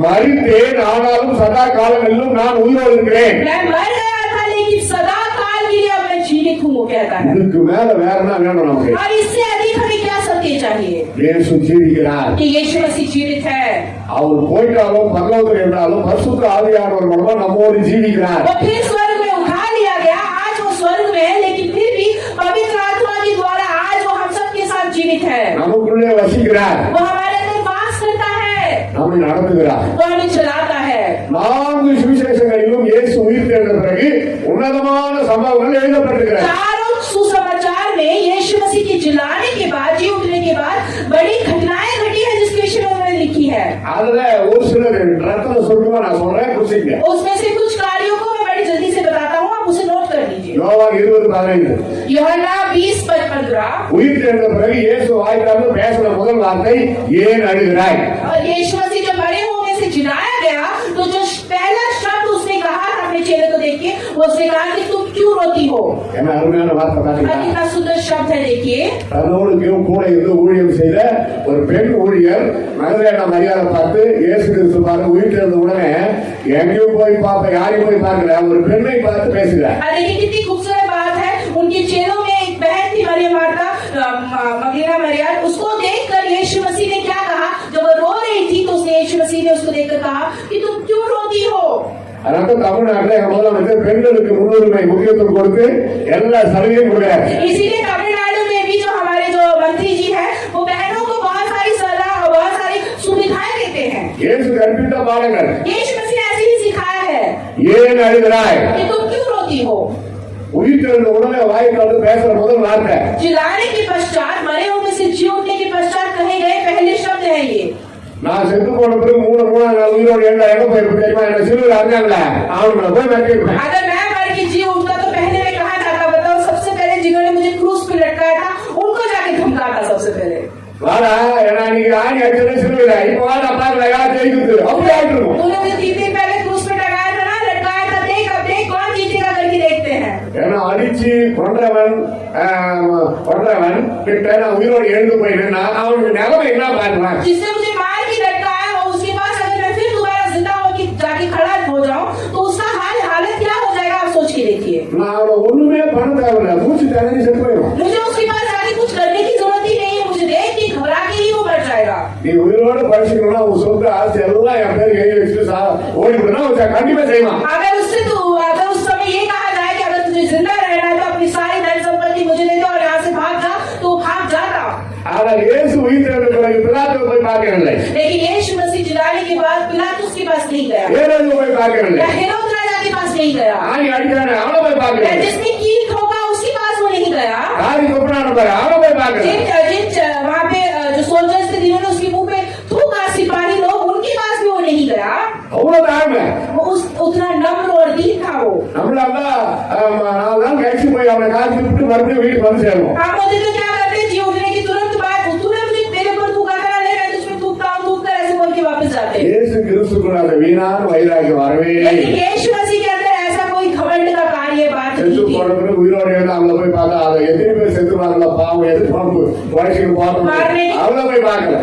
மரித்தேன், ஆனாலும் சதா காலங்களிலும் நான் உயிரோடு இருக்கிறேன். मैं मर गया था लेकिन सदा काल के लिए अब मैं जीवित हूँ, वो कहता है. இதுக்கு மேல வேற என்ன வேணும் நமக்கு? और इससे अधिक हमें क्या सत्य चाहिए? இயேசு ஜீவிக்கிறார். कि यीशु मसीह जीवित है. அவர் போயிட்டாலும் பரலோகத்தில் என்றாலும் பரிசுத்த ஆவியானவர் மூலமா நம்மோடு ஜீவிக்கிறார். वो फिर स्वर्ग में उठा लिया गया, आज वो स्वर्ग में है, लेकिन फिर भी पवित्र आत्मा के द्वारा आज वो हम सबके साथ जीवित है. நமக்குள்ளே வசிக்கிறார், वो हमारे अंदर वास करता है, நம்மை நடத்துகிறார். वो हमें चलाता है. 4 சுவிசேஷங்களிலும் இயேசு உயிர்த்தெழுந்த பிறகு உன்னதமான சம்பவங்கள் எழுதப்பட்டிருக்கிறது. चारों सुसमाचार में यीशु मसीह के जिलाने के बाद, जी उठने के बाद बड़ी घटनाएं घटी है जिसके विषय में उन्होंने लिखी है. அதுல ஒரு சிலர் ரத்தன சுருக்கமா நான் சொல்றேன், புரிஞ்சுங்க. उसमें से कुछ कार्यों को मैं बड़ी जल्दी से बताता हूँ, आप उसे नोट कर लीजिए. யோவான் 20:15 यूहन्ना 20:15. உயிர்த்தெழுந்த பிறகு இயேசு வாய்க்காமல் பேசின முதல் வார்த்தை, ஏன் அழுகிறாய்? और यीशु मसीह जब मरे हुए से जिलाया गया तो जो पहला शब्द उसने कहा अपने चेले को देख के, वो उसने कहा कि तुम क्यों रोती हो. என்ன அருமையான வார்த்தை பாத்தீங்களா? कितना सुंदर शब्द है, देखिए. தன்னோடு கூட இருந்து ஊழியம் செய்த ஒரு பெண் ஊழியர் மகதலேனா மரியாதை பார்த்து இயேசு கிறிஸ்து பாரு உயிர்த்தெழுந்த உடனே எங்கேயும் போய் பார்ப்ப, யாரையும் போய் பார்க்கல, ஒரு பெண்ணை பார்த்து பேசுகிறார். देखिए कितनी खूबसूरत बात है. उनके चेलों में एक बहन थी मरियम मार्था, मगदलीना मरियम. उसको देखकर यीशु मसीह ने क्या कहा? जब वो रो रही थी तो उसने यीशु मसीह ने उसको देखकर कहा कि तुम क्यों रोती हो. அதனால தமிழ்நாட்டில் எங்க முதலமைச்சர் பெண்களுக்கு முன்னுரிமை முக்கியத்துவம் கொடுத்து எல்லா சலுகையும் கொடுக்கிறார். इसीलिए तमिलनाडु में भी जो हमारे जो मंत्री जी हैं वो बहनों को बहुत सारी सलाह और बहुत सारी सुविधाएं देते हैं. இயேசு கற்பித்த பாடங்கள், यीशु मसीह ने ऐसे ही सिखाया है ஏன் அழுகிறாய்? कि तुम क्यों रोती हो. உயிர்த்தெழுந்த உடனே வாய்க்கால் பேசுற முதல் வார்த்தை, जिलाने के पश्चात, मरे हुए से जी उठने के पश्चात कहे गए पहले शब्द है ये. நான் செத்து போன பிறகு 3 நாள் உயிரோடு எழுந்தா எங்க போயிருப்பேன் தெரியுமா? என்ன சிலுவையில் அறிஞ்சாங்களே, அவனுங்களை போய் வெட்டியிருப்பேன். अगर मैं मर के जी उठता तो पहले मैं सबसे पहले। வாடா ஏன்னா நீங்க ஆணி அடிச்சதே சிலுவையில இப்ப வாடா பாக்கல யார் ஜெயிக்குது அப்படி ஆயிட்டு तूने मुझे 3 दिन पहले क्रूस पे टंगाया था ना, लटकाया था, देख अब देख कौन जीतेगा करके देखते हैं। ஏன்னா அடிச்சு கொன்றவன் கிட்ட நான் உயிரோடு எழுந்து போயிட்டேன்னா அவனுக்கு நிலைமை என்ன பாருங்க. जिसने मुझे मार के लटकाया और उसके पास अगर मैं फिर दोबारा जिंदा होकर जाके खड़ा हो जाऊं तो उसका हालत क्या हो जाएगा, आप सोच के देखिए। நான் அவனை ஒண்ணுமே பண்ண தேவையில்ல, மூச்சு தண்ணி செத்து போயிடும். मुझे उसके पास जाके कुछ करने की जरूरत ही नहीं है, मुझे देख के घबरा के ही वो मर जाएगा। நீ உயிரோடு படிச்சுக்கணும்னா உன் சொந்த ஆசை எல்லாம் என் பேர் எழுதி வச்சுட்டு ஓடிவிடுனா கண்டிப்பா செய்வான். अगर उस समय ये कहा जाए कि अगर तुझे जिंदा रहना है तो अपनी सारी धन संपत्ति मुझे दे दो और यहाँ से भाग जा, तो भाग जाता। ஆனால் இயேசு உயிர்த்தெழுந்த பிறகு பிலாத்துவை போய் பார்க்கவில்லை. लेकिन यीशु मसीह जिलाने के बाद पिलातुस के पास नहीं गया, हेरोद போய் பார்க்கவில்லை, या हेरोद राजा के पास नहीं गया, ஆணி அடிச்சானே அவனை போய் या பார்க்கவில்லை, जिसने कील ठोका उसके पास वो नहीं गया, காரி கொப்பனான பாரு அவனை போய் பார்க்கவில்லை, वहाँ पे जो सोल्जर्स थे जिन्होंने उसके मुंह पे थूका सिपाही लोग, उनके पास भी वो नहीं गया। அவ்வளவு தாழ்மை. वो उतना नम्र और दीन था वो। நம்மளால 4 நாள் கழிச்சு போய் அவனை காய்ச்சி விட்டு மறுபடியும் வீட்டுக்கு வந்து சேருவோம். आप मुझे तो क्या करते हैं, जी उठने की तुरंत बाद तूने मुझे मेरे पर थूका था, ले मैं तुझमें थूकता हूँ, थूक कर ऐसे बोल के वापस जाते हैं। இயேசு கிறிஸ்துக்குள்ள அந்த வீணான வைராகியம் வரவே लेकिन यीशु मसीह के अंदर ऐसा कोई घमंड का कार्य बात செத்து नहीं थी। போன பிறகு உயிரோடு எழுந்து அவளை போய் பார்த்தா அதை எத்தனை பேர் செத்து வாங்கல பாவம் எது பாம்பு வயசுக்கு பார்த்தோம் அவளை போய் பார்க்கல.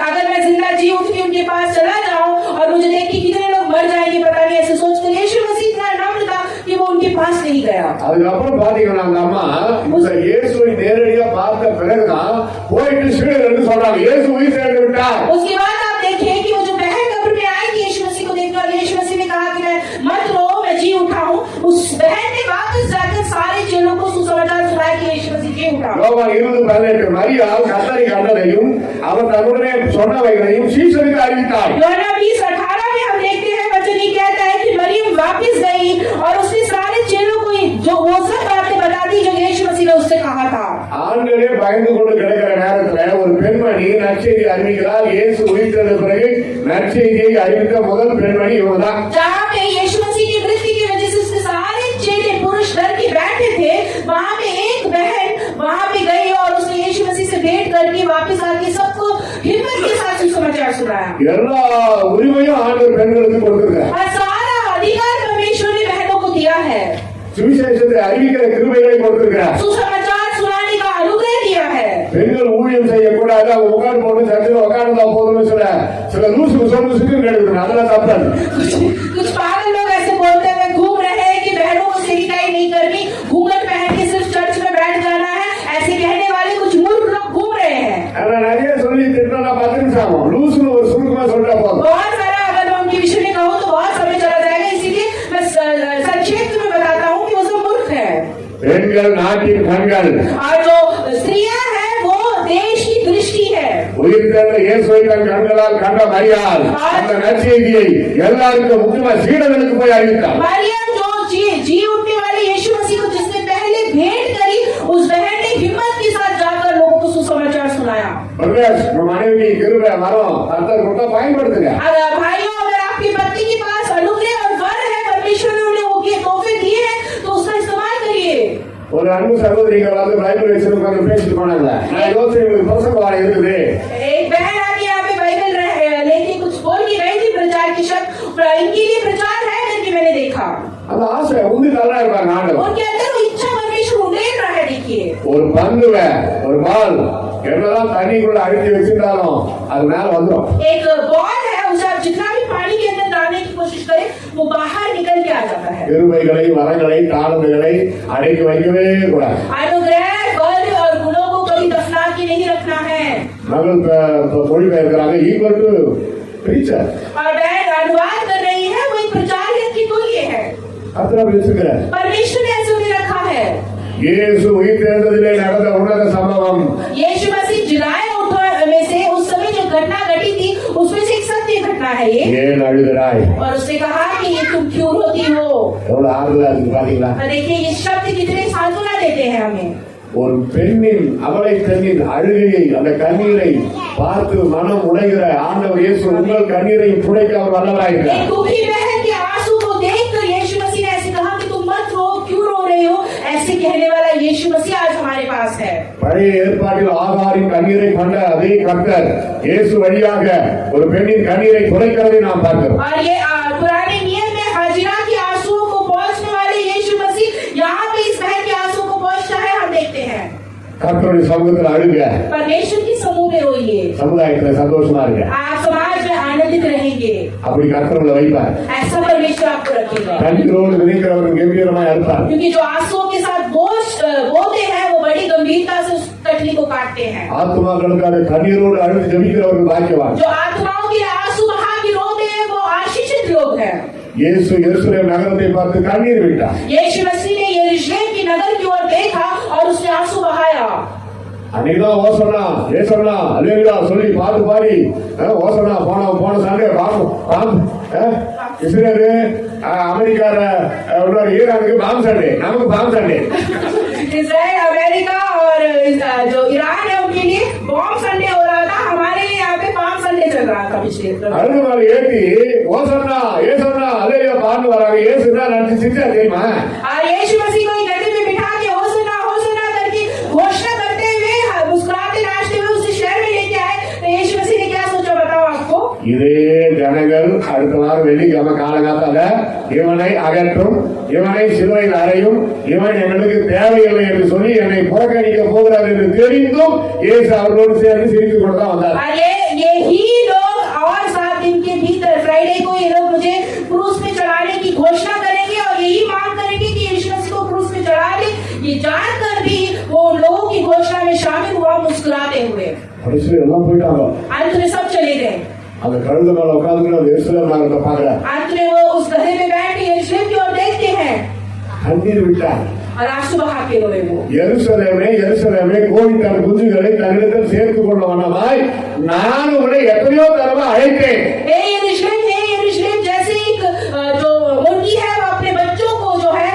अगर मैं जिंदा जी उठ के उनके पास चला जाऊं और मुझे देख के कितने लोग मर जाएंगे पता नहीं, ऐसे सोचकर यीशु मसीह इतना नम्र था कि वो उनके पास नहीं गया। அதுக்கப்புறம் பாத்தீங்கன்னா அந்த அம்மா இந்த இயேசுவை நேரடியா பார்த்த பிறகுதான் போயிட்டு சீடர்கள் சொல்றாங்க இயேசு உயிர் தெழுந்து விட்டார். उसके बाद आप देखिए कि वो जो बहन कब्र में आई थी यीशु मसीह को देखकर, यीशु मसीह ने कहा कि मैं मत रो, मैं जी उठा हूँ। उस बहन ने वापस जाकर सारे चेलों को सुसमाचार सुनाया कि यीशु मसीह जी उठा। யோவான் 20:18 மரியாள் கர்த்தரை கண்டதையும் அவர் தன்னுடைய சொன்னவைகளையும் சீஷருக்கு அறிவித்தார். யோहन्ना 20:18 में हम देखते हैं वचन ये कहता है कि मरियम वापस गई और उसने सारे चेलों को जो वो सब बातें बता दी जो यीशु मसीह ने उससे कहा था। ஆண்களே பயந்து கொண்டு கிடக்கிற நேரத்துல ஒரு பெண்மணி நற்செய்தி அறிவிக்கிறார். இயேசு உயிர்த்தெழுந்த பிறகு நற்செய்தியை அறிவித்த முதல் பெண்மணி இவங்கதான். जहाँ पे यीशु मसीह की मृत्यु की वजह से उसके सारे चेले पुरुष डर के बैठे थे, वहाँ पे एक बहन वहाँ पे गई और उसने यीशु मसीह से भेंट करके वापस आके सबको हिम्मत के साथ सुसमाचार सुनाया। எல்லா உரிமையும் ஆண்டவர் பெண்களுக்கு கொடுத்திருக்கார். और सारा अधिकार परमेश्वर ने बहनों को दिया है, சுவிசேஷத்தை அறிவிக்கிற கிருபைகளை கொடுத்திருக்கிறார். सुसमाचार सुनाने का अनुग्रह दिया है। பெண்கள் ஊழியம் செய்யக்கூடாது, அவங்க உட்கார்ந்து போட்டு சர்ச்சையில் உட்கார்ந்தா போதும்னு சில லூசுக்கு கிடைக்குது, அதெல்லாம் தப்பாது. कुछ पागल लोग ऐसे बोलते हुए घूम रहे हैं कि बहनों को सेविकाई नहीं करनी, घूंघट पहन के सिर्फ चर्च में बैठ जाना है, ऐसे कहने वाले कुछ मूर्ख लोग घूम रहे हैं। ஆனா நிறைய சொல்லி திட்டம்னா 10 நிமிஷம் ஆகும், லூசுன்னு ஒரு சுருக்கமா சொல்லிட்டா போதும். बहुत सारा अगर मैं उनके विषय में कहूँ तो बहुत समय चला जाएगा, इसीलिए मैं संक्षेप में बताता हूँ कि वो सब मूर्ख है। பெண்கள் நாட்டின் கண்கள், और जो स्त्रियां हैं वो देश की दृष्टि है। உயிர்த்தெழுந்த இயேசுவை தன் கண்களால் கண்ட மரியாள் அந்த நற்செய்தியை எல்லாருக்கும் முக்கியமா சீடர்களுக்கு போய் அறிவித்தார். मरियम जो जी उठने वाले यीशु मसीह को जिसने पहले भेंट करी, उस बहन ने हिम्मत के साथ जाकर लोगों को सुसमाचार सुनाया। மனைவி கிருபை வரம் கர்த்தர் கொடுத்தா பயன்படுத்துங்க. भाइयों अगर आपकी पत्नी के पास अनुग्रह और वर है, परमेश्वर ने उन्हें वो तोहफे दिए हैं तो उसका इस्तेमाल करिए। ஒரு அன்பு சகோதரிகள் வந்து பைபிள் வச்சிருக்காங்க பேசிட்டு போனாங்க. நான் யோசிச்சு பிரசங்க வார இருக்குது. एक बहन आके यहाँ पे बाइबल लेके कुछ बोल के गई थी प्रचार की शब्द, इनके लिए प्रचार है करके मैंने देखा। அந்த ஆசை உண்டு நல்லா இருப்பாங்க ஆண்டவர். उनके अंदर वो इच्छा परमेश्वर उड़ेल रहा है। देखिए ஒரு பந்துவ ஒரு பால் என்னதான் தண்ணிக்குள்ள அடிச்சு வச்சிருந்தாலும் அது மேல வந்துடும். एक बॉल है, उसे आप जितना भी पानी के अंदर डालने की कोशिश करें वो बाहर निकल के आ जाता है। கிருபைகளை வரங்களை தாளந்துகளை அடக்கி வைக்கவே கூடாது. अनुग्रह वर और गुणों को कभी दफना के नहीं रखना है। மகள் மொழிபெயர்க்கிறாங்க ஈக்குவல் டு பிரீச்சர். और बहन अनुवाद कर रही है, वो एक प्रचारक की तुल्य है। அத்தனை பேசுகிறார். परमेश्वर ने ऐसे उन्हें रखा है। இயேசு உயிர்த்தெழுந்ததிலே நடந்த உன்னத சம்பவம், यीशु मसीह जिलाए उठने में से उस समय जो घटना घटी थी उसमें से एक सत्य घटना है ये। ஏன் அழுகிறாய்? और उसने कहा कि ये तुम क्यों रोती हो। எவ்வளவு ஆறுதலா இருக்கு பாத்தீங்களா? और देखिए ये शब्द कितने सांत्वना देते हैं हमें। ஒரு பெண்ணின் அவளை பெண்ணின் அழுகையை அந்த கண்ணீரை பார்த்து மனம் உடைகிற ஆண்டவர் இயேசு உங்கள் கண்ணீரை துடைக்க அவர் வல்லவராயிருக்கிறார். एक दुखी बहन के आंसू को देखकर यीशु मसीह ने ऐसे कहा कि तुम मत रो, क्यों रो रहे हो, ऐसे कहने वाला यीशु मसीह आज हमारे पास है। பழைய ஏற்பாட்டில் ஆகாரின் கண்ணீரை கண்ட அதே கர்த்தர் இயேசு வழியாக ஒரு பெண்ணின் கண்ணீரை துடைக்கிறதை நாம் பார்க்கிறோம். और ये पुराने नियम में हाजिरा की आंसुओं को पोंछने वाले यीशु मसीह यहाँ पे इस बहन के आंसुओं को पोंछता है, हम देखते हैं। கர்த்தருடைய சமூகத்தில் அழுங்க, परमेश्वर की समूह में रोइए, சமுதாயத்துல சந்தோஷமா இருங்க. आप समाज में आनंदित रहेंगे, அப்படி கர்த்தருங்களை வைப்பார். ऐसा परमेश्वर आपको रखेगा। கண்ணீரோடு விதைக்கிறவர் கம்பீரமா இருப்பார். क्योंकि जो आंसुओं के साथ बोते हैं वो बड़ी गंभीरता से उस कटनी को काटते हैं। ஆத்துமாக்களுக்காக கண்ணீரோடு அழுது ஜெபிக்கிறவர்கள் பாக்கியவான். जो आत्माओं के आंसू बहा के रोते हैं वो आशीषित लोग हैं। இயேசு எருசலேம் நகரத்தை பார்த்து கண்ணீர் விட்டார். यीशु मसीह ने यरूशलेम की नगर की ओर देखा और उसने आंसू बहाया। அன்னைக்குதான் ஓசனா ஏசனா அல்லேலூயா சொல்லி பாட்டு பாடி ஓசனா போன சண்டே பாம் இஸ்ரேலு அமெரிக்கார ஈரானுக்கு பாம் சண்டே, நமக்கு பாம் சண்டே. इजराइल, अमेरिका और जो ईरान है उनके लिए बॉम्ब संडे हो रहा था, हमारे लिए यहाँ पे पाम संडे चल रहा था पिछले। அருகு மேல ஏற்றி ஓசனா ஏசனா அல்லேலூயா பாட்டு வராங்க. ஏசுனா நடத்தி சிரிச்சா தெரியுமா? और यीशु मसीह को गड्ढे में बिठा के होसना होसना करके घोषणा करते हुए मुस्कुराते नाचते हुए उस शहर में लेके आए, तो यीशु मसीह ने क्या सोचा बताओ आपको? இதே ஜனங்கள் அடுத்த வாரம் வெள்ளிக்கிழமை காலங்காத்தால இவனை அகற்றும், இவனை சிலுவையில் அறையும், இவன் எங்களுக்கு தேவையில்லை என்று சொல்லி என்னை புறக்கணிக்க போகிறார் என்று தெரிந்தும் இயேசு அவர்களோடு சேர்ந்து சிரித்துக் கொண்டுதான் வந்தார். ये ही लोग और 7 दिन के भीतर फ्राइडे को ये लोग मुझे क्रूस पे चढ़ाने की घोषणा करेंगे और यही मांग करेंगे कि यीशु मसीह को क्रूस पे चढ़ा दे। ये जानकर भी वो लोगों की घोषणा में शामिल हुआ मुस्कुराते हुए। எல்லாம் போயிட்டாங்க. अंत में सब चले गए। அந்த கழுத மேல உட்கார்ந்து எருசலேம் நகரத்தை பார்க்கல. अंत में वो उस गधे में बैठ के यरूशलेम की ओर देखते हैं கண்ணீர் விட்டார். और आंसू बहा के रोए वो। எருசலேமே எருசலேமே கோழி தன் குஞ்சுகளை தன்னிடத்தில் சேர்த்துக் கொள்ளவனமாய் நான் உன்னை எத்தனையோ தடவை அழைத்தேன். हे यरूशलेम, जैसे एक जो मुर्गी है वो अपने बच्चों को जो है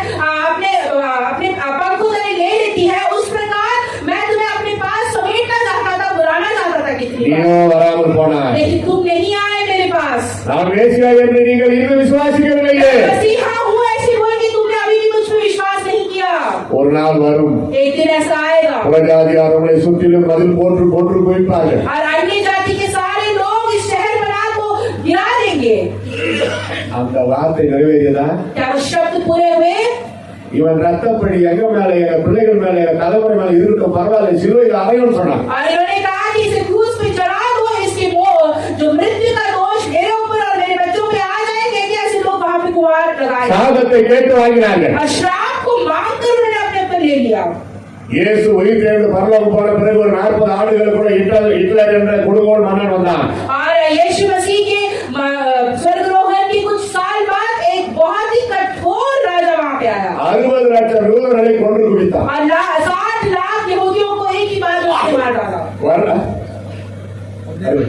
अपने पंखों तले ले लेती है, उस प्रकार मैं तुम्हें अपने पास समेटना चाहता था, बुलाना चाहता था कितनी बार, நீயோ வராமல் போனாய். लेकिन तुम नहीं आए मेरे पास। நான் மேசியா என்று நீங்கள் இன்னும் விசுவாசிக்கவில்லையே. मसीहा हूँ ऐसी बोल के तुमने अभी भी मुझ पर विश्वास नहीं किया। ஒரு நாள் வரும், एक दिन ऐसा आएगा புறஜாதியார் உங்களை சுற்றிலும் மதில் போட்டு குவிப்பார்கள். और अन्य जाति के सारे लोग इस शहर बना को गिरा देंगे। அந்த வார்த்தை நிறைவேறியதா? क्या वो शब्द पूरे हुए? இவன் ரத்தப்படி எங்க மேல எங்க பிள்ளைகள் மேல எங்க தலைமுறை மேல இருக்கும் பரவாயில்ல, சிலுவையில் அறையும் சொன்னான். और इन्होंने कहा कि इसे क्रूस पे चढ़ा दो, इसके जो मृत्यु का दोष मेरे ऊपर और मेरे बच्चों पे आ जाएंगे। ऐसे लोग वहाँ पे गुहार लगाए, சாபத்தை கேட்டு வாங்கினார்கள். और श्राप को मांग कर उन्होंने अपने ऊपर ले लिया। இயேசு உயிர்த்தெழுந்து பரலோகம் போன பிறகு ஒரு 40 ஆண்டுகளுக்குள்ள ஹிட்லர் என்ற கொடுங்கோல் மன்னன் வந்தான். और यीशु मसीह के स्वर्गरोहण के कुछ साल बाद एक बहुत ही कठोर राजा वहाँ पे आया 60 லட்சம் யூதர்களை கொன்று குவித்தான். और 60 लाख यहूदियों को एक ही बार में मार डाला।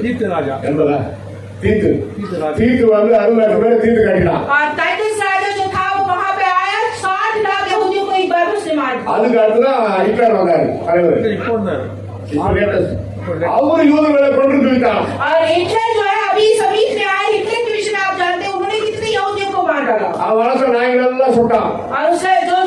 தீர்த்து ராஜா என்பதா தீத்து வந்து 60 லட்சம் பேரை தீர்த்து கட்டினான். और टाइटस राजा जो था वो वहाँ पे आया, 60 लाख यहूदियों को एक बार में उसने मार दिया। அதுக்கு அடுத்துதான் ஹிட்லர் வந்தாரு தலைவர். இப்போ இருந்தாரு. அவரு யூதர்களை கொன்று குவித்தான். और हिटलर जो है अभी समीप में आए, हिटलर के विषय में आप जानते हैं उन्होंने कितने यहूदियों को मार डाला। அவன் வளச நாய்கள் எல்லாம் சுட்டான். और उसे जो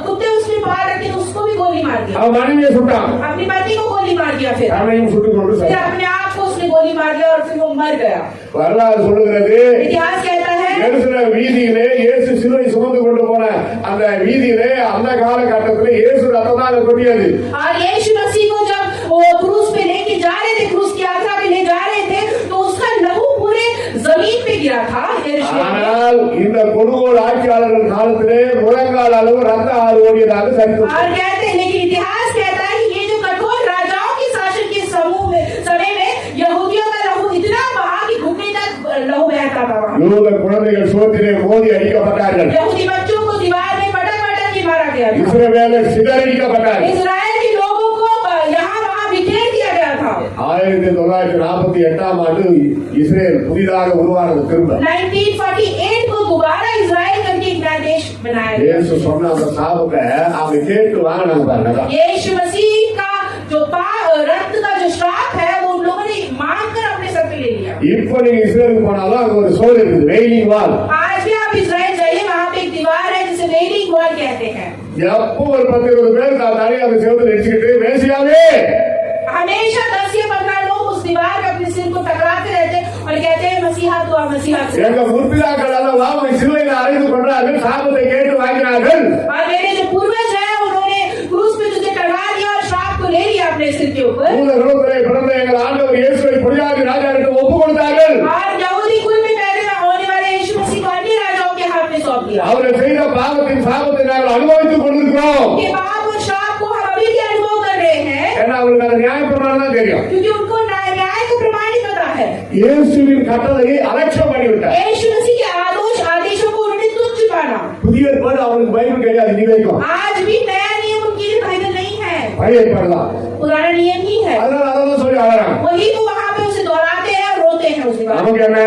कुत्ते उसने मार रखे उसको भी गोली मार दिया। அவன் மனைவியை சுட்டான். अपनी पति को गोली मार दिया, फिर அவனையும் சுட்டு கொண்டு फिर अपने आप को उसने गोली मार दिया और फिर वो मर गया। வரலாறு சொல்லுகிறது, इतिहास कहता है எருசலேம் வீதியிலே இயேசு சிலுவை சுமந்து கொண்டு போன அந்த வீதியிலே அந்த காலகட்டத்தில் இயேசு ரத்தத்தால் கொட்டியது. और यीशु मसीह को जब वो क्रूस पे लेके जा रहे थे, क्रूस की यात्रा पे ले जा रहे थे, तो उसका लहू पूरे जमीन पे गिरा था। ஆனால் இந்த கொடுங்கோல் ஆட்சியாளர்கள் காலத்திலே முழங்கால் அளவு ரத்த ஆறு ஓடியதாக சரித்திரம். और कहते हैं, लेकिन इतिहास कहता है कि ये जो कठोर राजाओं के शासन के समय में यहूदियों का लहू इतना बहा कि घुटने तक लहू बहता था। யூத குழந்தைகள் சோத்திலே மோதி அடிக்கப்பட்டார்கள். यहूदी बच्चों को दीवार में पटक के मारा गया था। இஸ்ரவேலர் சிதறடிக்கப்பட்டார்கள். इजराइल के लोगों को यहाँ वहाँ बिखेर दिया गया था। 1948 ஆண்டு இஸ்ரேல் புதிதாக உருவானது திரும்ப 1948 को दोबारा इजराइल करके एक नया देश बनाया गया। இயேசு சொன்ன அந்த சாபத்தை அவங்க கேட்டு வாங்கினாங்க பாருங்க. यीशु मसीह का जो रक्त का जो श्राप है वो उन लोगों ने मांग कर अपने सर पे ले लिया। இப்போ நீங்க இஸ்ரேலுக்கு போனாலும் அங்க ஒரு சோல் இருக்குது, வெயிலிங் வால். आज भी आप इजराइल जाइए, वहाँ पे एक दीवार है जिसे वेलिंग वॉल कहते हैं। எப்போ ஒரு 10-20 பேர் தனியாக அந்த செவத்தில் அடிச்சுக்கிட்டு மேசியாவே हमेशा 10 या 15 लोग उस दीवार पे अपने सिर को टकराते रहते और कहते हैं मसीहा तू आ मसीहा तू आ। எங்க முற்பிதாக்கள் எல்லாம் சிலுவையில் அறைந்து கொண்டார்கள், சாபத்தை கேட்டு வாங்கினார்கள். और मेरे जो पूर्वज हैं उन्होंने क्रूस पे तुझे टंगा दिया और श्राप को ले लिया अपने सिर के ऊपर। யூதர்களே பிறந்த எங்கள் ஆண்டவர் இயேசுவை புரியாதி ராஜாவிற்கு ஒப்பு கொடுத்தார்கள். और यहूदी कुल में पैदा होने वाले यीशु मसीह को अन्य राजाओं के हाथ में सौंप दिया। அவர்கள் செய்த பாவத்தின் சாபத்தை நாங்கள் அனுபவித்துக் கொண்டிருக்கிறோம். उनके पाप और श्राप को हम अभी भी अनुभव कर रहे हैं, ஏன்னா அவங்களுக்கு அந்த நியாய பிரமாணம் தான் தெரியும். क्योंकि उनको न्याय को प्रमाण ही पता है। இயேசுவின் கட்டளையை அலட்சியம் பண்ணிவிட்டார். यीशु मसीह के आदेशों को उन्होंने तुच्छ माना। புதிய ஏற்பாடு அவங்களுக்கு பைபிள் கிடையாது நீ வைக்கும். आज भी नया नियम उनके लिए बाइबल नहीं है, பழைய ஏற்பாடு தான். पुराना नियम ही है। அதனால அதான் சொல்லி அழறாங்க. वही वो वहाँ पे उसे दोहराते हैं और रोते हैं उसके बाद। நமக்கு என்ன?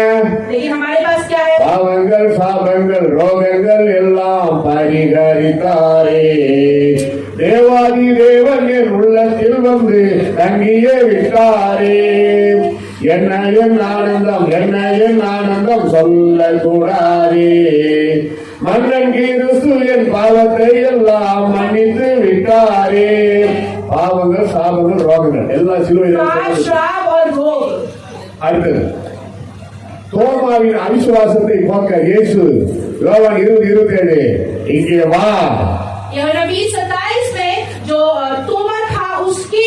लेकिन हमारे पास क्या है? பாவங்கள் சாபங்கள் ரோகங்கள் எல்லாம் பரிகரித்தாரே, தேவாதி தேவன் என் உள்ளத்தில் வந்து தங்கியே விட்டாரே, என்ன என் ஆனந்தம் என்ன என் ஆனந்தம் சொல்லக்கூடாதே, மன்னன் கிறிஸ்து என் பாவத்தை எல்லாம் மன்னித்து விட்டாரே. பாவங்கள் சாபங்கள் ரோகங்கள் எல்லாம் சிலுவையில் पाप, श्राप और रोग। அடுத்தது தோமாவின் அவிசுவாசத்தை போக்க இயேசு யோவான் 20:27 இங்கே வா. यह नबी 27 में जो तोमा था उसके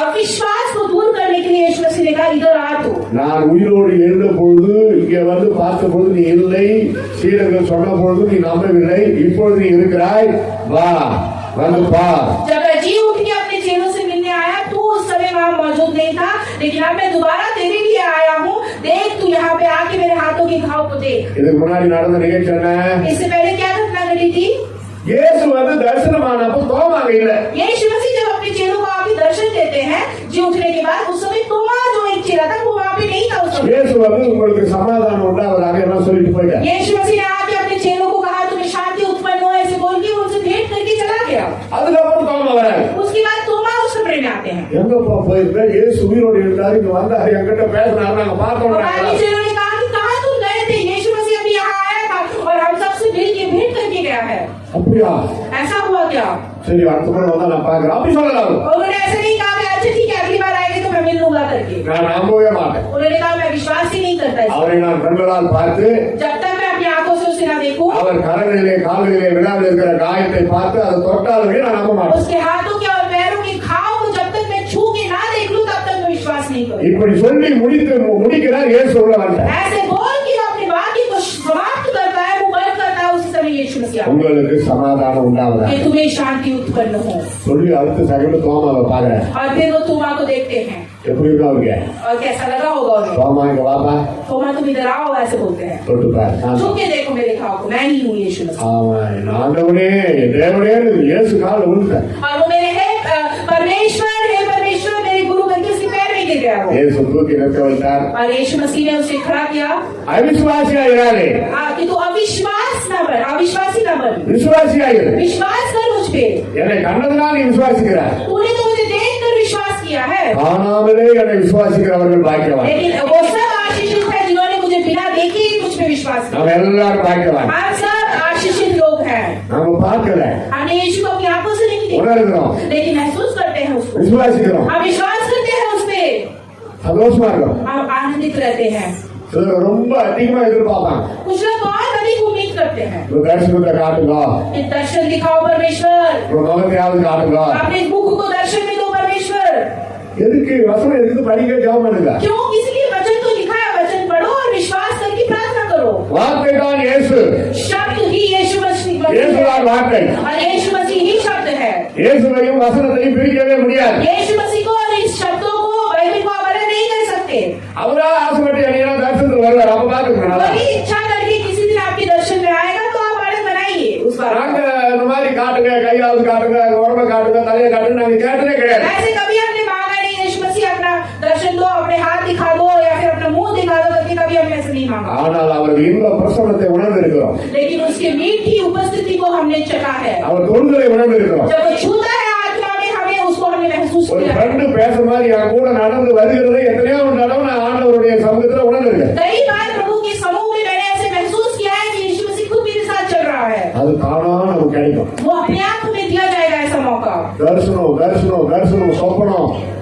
अविश्वास को दूर करने के लिए यीशु मसीह ने कहा इधर आ तू। நான் உயிரோடு எழுந்த பொழுது இங்கே வந்து பார்த்த பொழுது நீ இல்லை, சீடர்கள் சொன்ன பொழுது நீ நம்பவில்லை, இப்பொழுது நீ இருக்கிறாய், வா வந்து பார். जब जी उठ के अपने चेलों से मिलने आया तू उस समय वहाँ मौजूद नहीं था, लेकिन अब मैं दोबारा तेरे लिए आया हूँ, देख तू यहाँ पे आके मेरे हाथों के घाव को देख। இதுக்கு முன்னாடி நடந்த நிகழ்ச்சி என்ன? इससे पहले क्या घटना घटी थी? இயேசு வந்து தரிசனமானப்போ தோமாங்க இல்ல. यीशु मसीह जब अपने चेलों को आके दर्शन देते हैं जी उठने के बाद, उस समय तोमा जो एक चेला था वो वहाँ पे नहीं था उस समय। இயேசு வந்து உங்களுக்கு சமாதானம் உண்டாவதாக எல்லாம் சொல்லிட்டு போயிட்டார். यीशु मसीह ने आके अपने चेलों को कहा तुम्हें शांति उत्पन्न हो, ऐसे बोल के उनसे भेंट करके चला गया। அதுக்கப்புறம் தோமா வராரு. उसके बाद तोमा उस कमरे में आते हैं। எங்கப்பா போயிருக்க? இயேசு உயிரோடு இருந்தாரு, இங்க வந்தாரு, என்கிட்ட பேசினாரு, நாங்க பார்த்தோம். और बाकी चेलों ने कहा कि कहाँ तुम गए थे? यीशु मसीह अभी यहाँ आया था और हम सबसे मिल के भेंट करके गया है। அப்படியா? ऐसा हुआ क्या? சரி அடுத்த முறை வந்தா நான் பாக்குறேன் அப்படி சொல்லலாம். और उन्होंने ऐसे नहीं कहा कि अच्छा ठीक है अगली बार आएंगे तो मैं मिल लूंगा करके। நான் நம்பவே மாட்டேன். उन्होंने कहा मैं विश्वास ही नहीं करता इसमें। அவரை நான் கண்களால் பார்த்து जब तक मैं अपनी आंखों से उसे ना देखूं, அவர் கரங்களிலே கால்களிலே விழாவில் இருக்கிற காயத்தை பார்த்து அதை தொட்டாலுமே நான் நம்ப மாட்டேன். उसके हाथों के और पैरों के घाव को जब तक मैं छू के ना देख लूं तब तक मैं विश्वास नहीं करूंगा। இப்படி சொல்லி முடிக்கிறார் இயேசு உள்ள வந்தார். ऐसे बोल के अपने वाक्य को समाप्त करता है, वो बंद करता है, उसी समय यीशु मसीह आता है உங்களுக்கு சமாதானம் உண்டாவதாக कि तुम्हें शांति उत्पन्न हो। சொல்லி அடுத்த செகண்ட் தோமாவை பாக்குறேன். और फिर वो तोमा को देखते हैं எப்படி இருக்கா அவருக்கு? और कैसा लगा होगा उन्हें। தோமா இங்க வாப்பா, तोमा तुम इधर आओ, ऐसे बोलते हैं। தொட்டு பாரு. छू के देखो मेरे घाव को, मैं ही हूँ यीशु मसीह। ஆமாம் ஆண்டவனே தேவனே இயேசு கால் விழுந்தார். और वो मेरे है परमेश्वर मेरे गुरु करके उसके पैर में गिर गया वो। இயேசு தூக்கி நிற்க வைத்தார். और यीशु मसीह ने उसे खड़ा किया அவிசுவாசியா இராதே, कि तू अविश्वासी न बन, விசுவாசியா இரு. विश्वास कर मुझ पे। என்னை கண்டதுனால் நீ விசுவாசிக்கிறார். तूने तो मुझे देखकर विश्वास किया है, காணாமலே என்னை விசுவாசிக்கிறவர்கள் பாக்கியவான். लेकिन वो सब आशीषित है जिन्होंने मुझे बिना देखे ही मुझ पे विश्वास किया। நம்ம எல்லாரும் பாக்கியவான். हम सब आशीषित लोग हैं। நாம பார்க்கல, हमने यीशु को अपनी आंखों से नहीं देखा, உணர்கிறோம், लेकिन महसूस करते हैं उसको, விசுவாசிக்கிறோம், हम विश्वास करते हैं उस पे, சந்தோஷமா இருக்கிறோம். हम आनंदित रहते हैं। சிலர் ரொம்ப அதிகமா எதிர்பார்ப்பாங்க. कुछ लोग बहुत अधिक उम्मीद करते हैं ஒரு தரிசனத்தை காட்டுங்க, कि दर्शन दिखाओ परमेश्वर, ஒரு முகத்தையாவது காட்டுங்க. अपने मुख को दर्शन में दो परमेश्वर। எதுக்கு வசனம் எதுக்கு படிக்க ஜெபம் பண்ணுங்க? क्यों? इसलिए वचन तो लिखा है, वचन पढ़ो और विश्वास करके प्रार्थना करो। வார்த்தை தான் இயேசு, शब्द ही यीशु मसीह இயேசுதான் வார்த்தை. और यीशु मसीह ही शब्द है। இயேசுவையும் வசனத்தையும் பிரிக்கவே முடியாது. यीशु मसीह को और इस शब्दों को बाइबल को अलग नहीं कर सकते। அவரா ஆசைப்பட்டு என்னையா தரிசனத்துக்கு வருவார், அப்ப பாத்துக்கணும். वही इच्छा करके किसी दिन आपके दर्शन में आएगा तो आप अलग बनाइए उस बार। நாங்க இந்த மாதிரி காட்டுங்க, கையாவது காட்டுங்க, உடம்ப காட்டுங்க, தலையை காட்டுங்க, நாங்க கேட்டதே கிடையாது. ऐसे कभी हमने मांगा नहीं यीशु मसीह अपना दर्शन दो, अपने हाथ दिखा दो या फिर अपना मुंह दिखा दो करके कभी हमने ऐसे नहीं मांगा। ஆனால் அவர் இன்ப பிரசன்னத்தை உணர்ந்திருக்கிறோம், लेकिन उसके मीठी उपस्थिति को हमने चखा है। அவர் தொடுதலை உணர்ந்திருக்கிறோம். जब वो छूता है आत्मा में हमें, उसको हमने महसूस ஒரு किया है। ஃப்ரெண்டு பேச மாதிரி என் கூட நடந்து வருகிறதை எத்தனையோ தடவை நான் ஆண்டவருடைய சமூகத்துல உணர்ந்திருக்கேன். कई बार प्रभु के समूह में मैंने ऐसे महसूस किया है कि यीशु मसीह खुद मेरे साथ चल रहा है। அது தானா நமக்கு கிடைக்கும். वो अपने आप हमें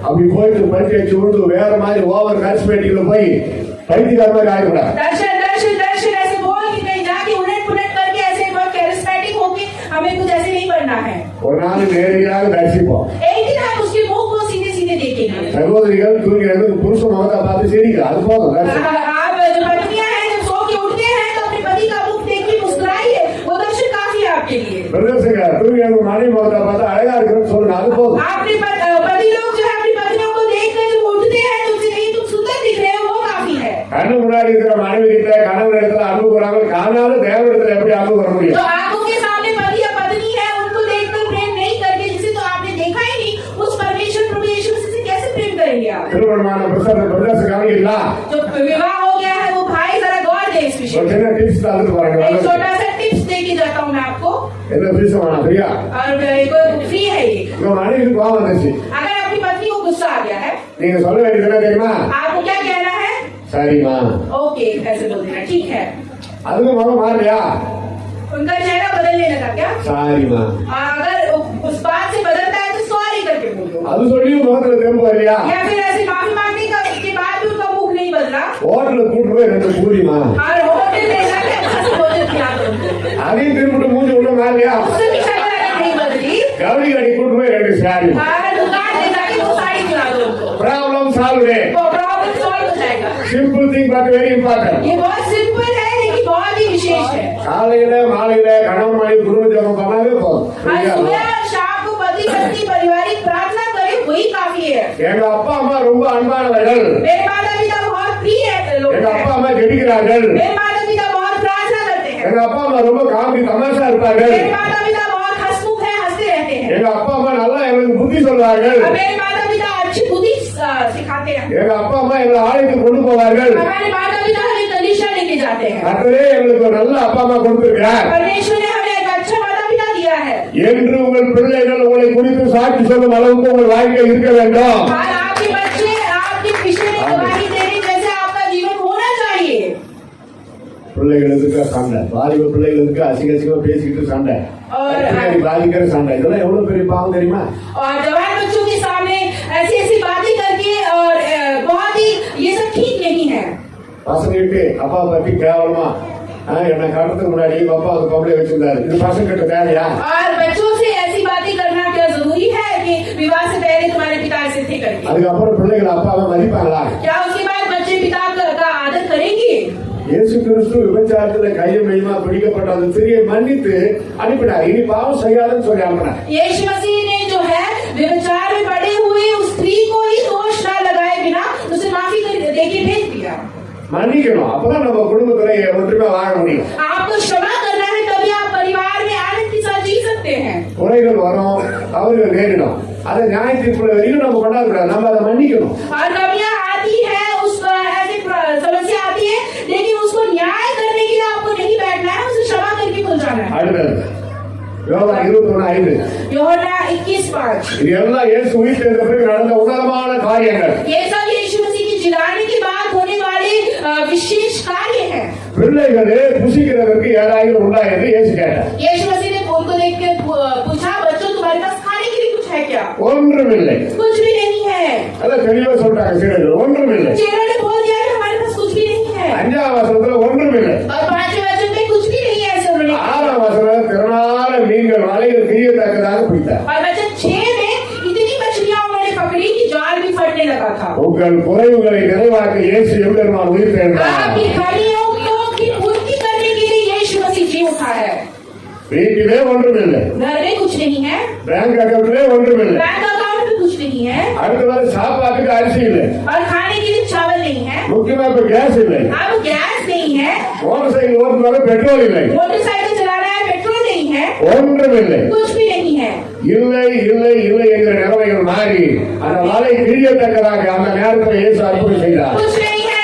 அப்படி போயிட்டு பரிச்சை சுண்டு வேற மாதிரி ஓவர் கரிஸ்மேட்டிக்ல போய் பைத்தியக்கார மாதிரி ஆயிடக்கூடாது. दर्शन दर्शन दर्शन ऐसे बोल के कहीं जाके उलट पुलट करके ऐसे बहुत कैरिस्मेटिक होके हमें कुछ ऐसे नहीं करना है. ஒரு நாள் நேரடியாக தரிசிப்போம். एक दिन हम उसके मुंह को सीधे सीधे देखेंगे. சகோதரிகள் தூங்கிறது புருஷ முகத்தை பார்த்து சிரிக்க அது போதும். आप जो पत्नियां हैं जब सो के उठते हैं तो अपने पति का मुख देख के मुस्कुराइए, वो दर्शन काफी है आपके लिए. பிரதேசங்க தூங்கிறது மனைவி முகத்தை பார்த்து அழகா இருக்குன்னு சொல்லுங்க அது போதும். आपने पति लोग जो है अपनी पत्नियों को देखकर जब उठते हैं तो उनसे नहीं तुम सुंदर दिख रहे हो, वो काफी है. கண்ணு முன்னாடி இருக்கிற மனைவி கிட்ட கணவன் இடத்துல அன்பு கூறாமல் காணாத தேவனிடத்துல எப்படி அன்பு கூற முடியும்? जो आंखों के सामने पति या पत्नी है उनको देखकर प्रेम नहीं करके जिसे तो आपने देखा ही नहीं, उस परमेश्वर प्रभु यीशु मसीह से कैसे प्रेम करेंगे आप? திருமணமான பிரதேசக்காரங்க இல்ல जो विवाह हो गया है वो भाई जरा गौर दे इस विषय ஒரு में. சின்ன டிப்ஸ் தான் பாருங்க. एक छोटा सा टिप्स देके जाता हूँ मैं आपको, என்ன பேச வேணாம் சரியா? और फ्री है ये. உங்க மனைவி கோவம் வந்துச்சு, अगर आपकी पत्नी को गुस्सा आ गया है, நீங்க சொல்ல வேண்டியது என்ன தெரியுமா? आपको क्या कहना है? சரிம்மா. ओके ऐसे बोल देना, ठीक है. அதுக்கு முகம் மாறலையா? उनका चेहरा बदलने लगा क्या? சரிம்மா. अगर उस बात से बदलता है तो सॉरी करके बोल दो. அது சொல்லியும் முகத்துல தெம்பு வரலையா? या फिर ऐसे माफी मांगने के बाद भी उनका मुख नहीं बदला ஹோட்டல்ல கூட்டு போய் ரெண்டு பூரிமா और होटल में जाके अच्छा से भोजन खिला दो उनको. அதையும் திரும்பிட்டு மூஞ்சி உள்ள மாறலையா? उससे भी शक्ल नहीं बदली கவனி கடி கூட்டு போய் ரெண்டு சாரி और दुकान में जाके वो साड़ी खिला दो उनको. Problem solve. वो प्रॉब्लम सॉल्व हो जाएगा. Simple thing but very important. ये बहुत सिंपल है लेकिन बहुत ही विशेष है. காலையில மாலையில கணவன் மனைவி குடும்ப ஜெபம் பண்ணாவே போதும். और सुबह और शाम को पति पत्नी पारिवारिक प्रार्थना करे वही काफी है. எங்க அப்பா அம்மா ரொம்ப அன்பானவர்கள், मेरे माता पिता बहुत प्रिय लोग எங்க அப்பா हैं. அம்மா ஜெபிக்கிறார்கள், मेरे माता पिता बहुत प्रार्थना करते हैं. எங்க அப்பா அம்மா ரொம்ப காமெடி தமாஷா இருப்பார்கள், मेरे माता पिता बहुत हंसमुख है, हंसते रहते हैं. எங்க அப்பா அம்மா நல்லா எங்களுக்கு புத்தி சொல்வார்கள், और मेरे माता पिता अच्छी बुद्धि सिखाते हैं. எங்க அப்பா அம்மா எங்களை ஆலயத்துக்கு கொண்டு போவார்கள். हमारे माता पिता हमें कलीसिया लेके जाते हैं. கர்த்தரே எங்களுக்கு ஒரு நல்ல அப்பா அம்மா கொடுத்திருக்கிறார் परमेश्वर ने हमें एक अच्छा माता पिता दिया है. என்று உங்கள் பிள்ளைகள் உங்களை குறித்து சாட்சி சொல்லும் அளவுக்கு உங்கள் வாழ்க்கை இருக்க வேண்டும். और आपके बच्चे आपके विषय में गवाही देने जैसे आपका जीवन होना चाहिए. பிள்ளைகளுக்கு சண்டை, வாலிப பிள்ளைகளுக்கு அசிங்கமா பேசிக்கிட்டு சண்டை, பாதிக்கிற சண்டை, இதெல்லாம் எவ்வளவு பெரிய பாவம் தெரியுமா? और जवान बच्चों के सामने ऐसी ऐसी बातें करके और बहुत ही ये सब ठीक नहीं है. பசங்கிட்டு அப்பா பத்தி கேவலமா என்ன காட்டுறதுக்கு முன்னாடி அப்பா அந்த பொம்பளை வச்சிருந்தாரு, இது பசங்க கிட்ட தேவையா? और बच्चों से ऐसी बातें करना क्या जरूरी है कि विवाह से पहले तुम्हारे पिता ऐसे थे करके? அதுக்கப்புறம் பிள்ளைகள் அப்பாவை மதிப்பாங்களா? क्या उसके बाद बच्चे पिता का आदर करेंगे? இயேசு கிறிஸ்து விபச்சாரத்துல கையை மையமா பிடிக்கப்பட்ட அந்த ஸ்திரியை மன்னித்து அனுப்பினார். இனி பாவம் செய்யாதுன்னு சொல்லி அனுப்பினார். यीशु मसीह ने जो है व्यभिचार में पड़े हुए उस स्त्री को ही दोष न लगाए बिना उसे माफी देके भेज दिया. மன்னிக்கணும், அப்பதான் நம்ம குடும்பத்துல ஒற்றுமை வாழ முடியும். आपको क्षमा करना है तभी आप परिवार में आनंद के साथ जी सकते हैं. குறைகள் வரும், தவறுகள் நேரிடும், அதை நியாய தீர்ப்புல வரைக்கும் நம்ம கொண்டாடக்கூடாது, நம்ம அதை மன்னிக்கணும். और कमियां आती है, उस ऐसी समस्या आती है, लेकिन उसको न्याय करने के लिए आपको नहीं बैठना है, उसे क्षमा करके भूल जाना है. அடுத்தது யோவான் 21:5. यूहन्ना 21:5. இது எல்லாம் இயேசு உயிர்த்தெழுந்த பிறகு நடந்த உன்னதமான காரியங்கள். ये सब यीशु मसीह की जिलाने के बाद होने वाले विशेष कार्य हैं. பிள்ளைகளே புசிக்கிறதற்கு ஏதாவது உண்டா என்று இயேசு கேட்டார். यीशु मसीह ने उनको देख के पूछा, बच्चों तुम्हारे पास खाने के लिए कुछ है क्या? ஒன்றுமில்லை. कुछ भी नहीं है. அதான் தெளிவா சொல்றாங்க சீடர்கள், ஒன்றுமில்லை. चेलों ने बोल दिया कि हमारे पास कुछ भी नहीं है. 5ஆம் வசனத்துல ஒன்றுமில்லை. और 5वें वचन में कुछ भी नहीं है ऐसे उन्होंने कहा. 6ஆம் வசனம் திரளான மீன்கள் வலையில் கிரியத்தக்கதாக பிடித்தார். और वचन 6 में इतनी मछलियां उन्होंने पकड़ी कि जाल भी फटने लगा था. உங்கள் குறைவுகளை நிறைவாக்க இயேசு எம்பெருமான் உயிர்த்தெழுந்தார். आपकी खालियों की पूर्ति करने के लिए यीशु मसीह जी उठा है. வீட்டிலே ஒன்றுமில்லை, घर में कुछ नहीं है, பேங்க் அக்கௌண்ட்லே ஒன்றுமில்லை, बैंक अकाउंट में कुछ नहीं है, அடுத்தது சாப்பாட்டுக்கு அரிசி இல்லை, और खाने के लिए चावल नहीं है, முக்கியமா இப்ப கேஸ் இல்லை, अब गैस नहीं है, மோட்டார் சைக்கிள் ஓட்டுறதுக்கு பெட்ரோல் இல்லை, मोटरसाइकिल चलाना है पेट्रोल नहीं है, ஒன்றுமில்லை. कुछ भी नहीं है. இல்லை இல்லை இல்லை என்கிற நிலைமைகள் மாறி அந்த வலை கிழியத்தக்கதாக அந்த நேரத்தில் இயேசு அற்புதம் செய்தார். कुछ नहीं है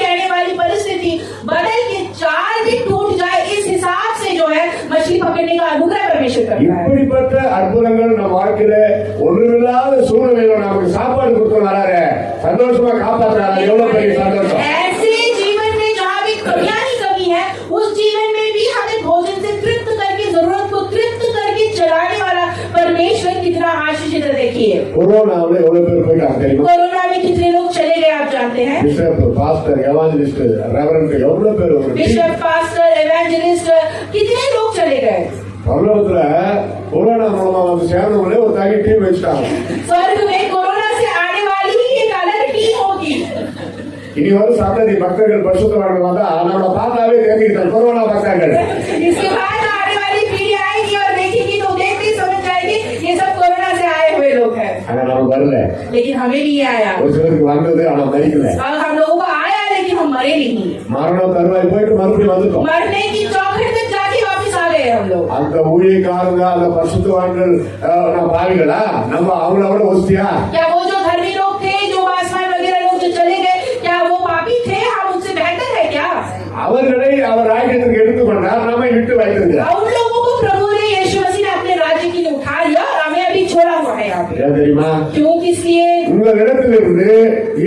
कहने वाली परिस्थिति बदल के जाल भी टूट जाए, इस हिसाब से जो है मछली पकड़ने का अनुग्रह परमेश्वर करता है. இப்படிப்பட்ட அற்புதங்கள் நம்ம வாழ்க்கையில ஒன்றுமில்லாத சூழ்நிலையில நமக்கு சாப்பாடு கொடுத்து வராரு, சந்தோஷமா காப்பாற்றுறாரு, எவ்வளவு பெரிய சந்தோஷம். ऐसे जीवन में जहाँ भी कमियां ही कमी है, उस जीवन में भी हमें भोजन से तृप्त करके, जरूरत को तृप्त करके चलाने वाला परमेश्वर कितना आशीष चित्र देखिए। கொரோனாவில் எவ்வளவு பேர் போயிட்டாங்க தெரியுமா? कोरोना में कितने लोग चले गए आप जानते हैं? பிஷப், பாஸ்டர், எவாஞ்சலிஸ்ட், ரெவரண்ட் எவ்வளவு பேர் बिशप, पास्टर, एवेंजलिस्ट, कितने लोग चले गए। பரலோகத்துல கொரோனா மூலமா வந்து சேர்ந்தவங்களே ஒரு தனி டீம் வச்சுட்டாங்க. स्वर्ग में कोरोना से आने वाली ही एक अलग टीम होगी। இனி வரும் சந்ததி பக்தர்கள் பரிசுத்தவான்கள் வந்தா நம்மளை பார்த்தாவே தெரிஞ்சுக்கிட்டாங்க கொரோனா பக்தர்கள். इसके बाद आने वाली पीढ़ी आएगी और देखेगी तो देखते समझ जाएगी ये सब कोरोना से आए हुए लोग हैं। ஆனா நமக்கு வரல. लेकिन हमें नहीं आया। ஒரு சிலருக்கு வந்தது ஆனா மறிக்கல. और हम लोगों को आया लेकिन हम मरे नहीं। மரணம் தருவாய் போயிட்டு மறுபடியும் வந்துட்டோம். मरने की चौखट तक जाके वापस आ गए हम लोग। அந்த ஊழியக்காரங்க அந்த பரிசுத்தவான்கள் நம்ம பாவிகளா? நம்ம அவங்களோட ஒஸ்தியா? क्या वो जो धर्मी लोग थे, जो आसमान वगैरह लोग जो चले गए, क्या वो पापी थे? हम उनसे बेहतर है क्या? அவர்களை அவர் ராஜ்யத்துக்கு எடுத்துக்கொண்டார், நம்மை விட்டு வைத்திருக்கிறார். उन लोगों को प्रभु ने यीशु मसीह ने अपने राज्य की लिए उठा लिया और हमें अभी छोड़ा हुआ है यहाँ पे। ஏன் தெரியுமா? क्यों? किस लिए? உங்களிடத்திலிருந்து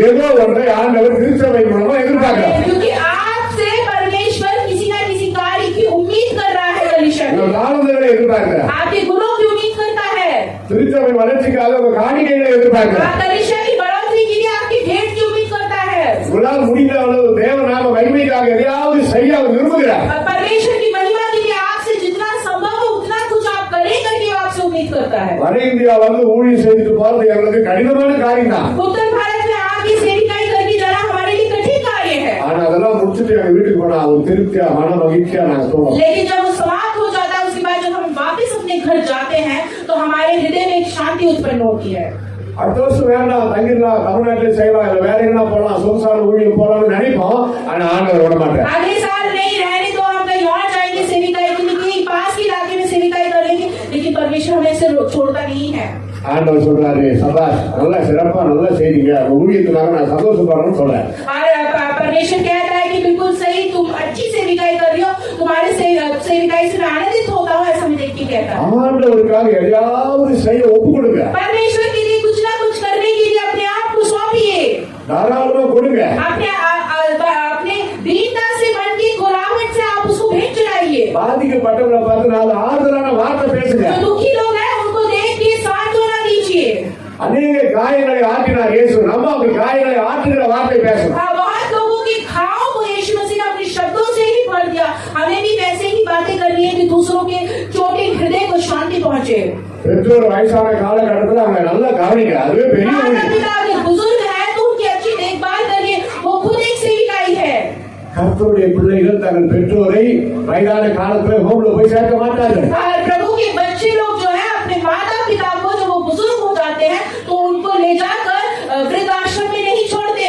ஏதோ ஒன்றை ஆண்டவர் திருச்சபை மூலமா எதிர்பார்க்கிறார். क्योंकि आपसे परमेश्वर किसी न किसी कार्य की उम्मीद कर रहा है। कलीसिया की உங்கள் தாழ்வுகளை எதிர்பார்க்கிறார். आपके गुणों की उम्मीद करता है। திருச்சபை வளர்ச்சிக்காக உங்க காணிக்கைகளை எதிர்பார்க்கிறார். कलीसिया की बढ़ोतरी के लिए आपकी भेंट की उम्मीद करता है। உங்களால் முடிந்த அளவு தேவ நாம மகிமைக்காக எதையாவது செய்ய அவர் விரும்புகிறார். और परमेश्वर की महिमा के लिए आपसे जितना संभव है उतना कुछ आप करें करके वो आपसे उम्मीद करता है। வட இந்தியா வந்து ஊழியம் செய்துட்டு போறது எங்களுக்கு கடினமான காரியம் தான். उत्तर भारत में आके सेविकाई करके जाना हमारे लिए कठिन कार्य है। ஆனா அதெல்லாம் முடிச்சுட்டு எங்க வீட்டுக்கு போனா ஒரு திருப்தியா மன மகிழ்ச்சியா நாங்க தூங்குவோம். लेकिन जब वो समाप्त हो जाता है उसके बाद जब हम वापस अपने घर जाते हैं तो हमारे हृदय में एक शांति उत्पन्न होती है। அடுத்த வருஷம் வேண்டாம் தங்கிடலாம், தமிழ்நாட்டிலே செய்யலாம், இல்ல வேற எங்கன்னா போலாம், சொந்தசால ஊழியம் போலாம்னு நினைப்போம். ஆனா ஆண்டவர் விட மாட்டார். अगले साल नहीं रहने तो हम कहीं और जाएंगे सेविकाई के लिए, पास के इलाके में सेविकाई करेंगे, लेकिन परमेश्वर हमें से छोड़ता नहीं है। ஆண்டவர் சொல்றாரு, சபாஷ், நல்லா சிறப்பா நல்லா செய்றீங்க, உங்க ஊழியத்துக்காக நான் சந்தோஷப்படுறேன்னு சொல்றேன். और परमेश्वर कहता है कि बिल्कुल सही, तुम अच्छी सेविकाई कर रही हो, तुम्हारे सेविकाई से मैं आनंदित होता हूँ, ऐसा मैं देख के कहता हूँ। ஆண்டவருக்காக எதையாவது செய்ய ஒப்பு கொடுங்க. परमेश्वर के लिए कुछ ना कुछ करने के लिए अपने आप को सौंपिए। தாராளமா கொடுங்க. अपने दीनता से मन की खुलावट से आप उसको भेंट चढ़ाइए। பாதிக்கப்பட்டவங்களை பார்த்து நாலு ஆறுதலான வார்த்தை பேசுங்க. जो दुखी लोग हैं उनको देख के सांत्वना दीजिए। அநேக காயங்களை ஆற்றினார் இயேசு, நம்ம அவங்க காயங்களை ஆற்றுகிற வார்த்தை பேசணும். बहुत लोगों के घाव को यीशु मसीह ने अपने शब्दों से ही भर दिया। हमें भी वैसे ही बातें करनी है कि दूसरों के चोटे हृदय को शांति पहुंचे। பெற்றோர் வயசான காலகட்டத்தில் அவங்க நல்லா கவனிக்க, அதுவே பெரிய माता ஊழியம். पिता अगर बुजुर्ग है तो उनकी अच्छी देखभाल करिए, वो खुद एक सेविकाई है। கர்த்தருடைய பிள்ளைகள் தங்கள் பெற்றோரை வயதான காலத்தில் ஹோம்ல போய் சேர்க்க மாட்டார்கள். और प्रभु के बच्चे लोग जो है अपने माता पिता को जब वो बुजुर्ग हो जाते हैं तो उनको ले जाकर वृद्धाश्रम में नहीं छोड़ते।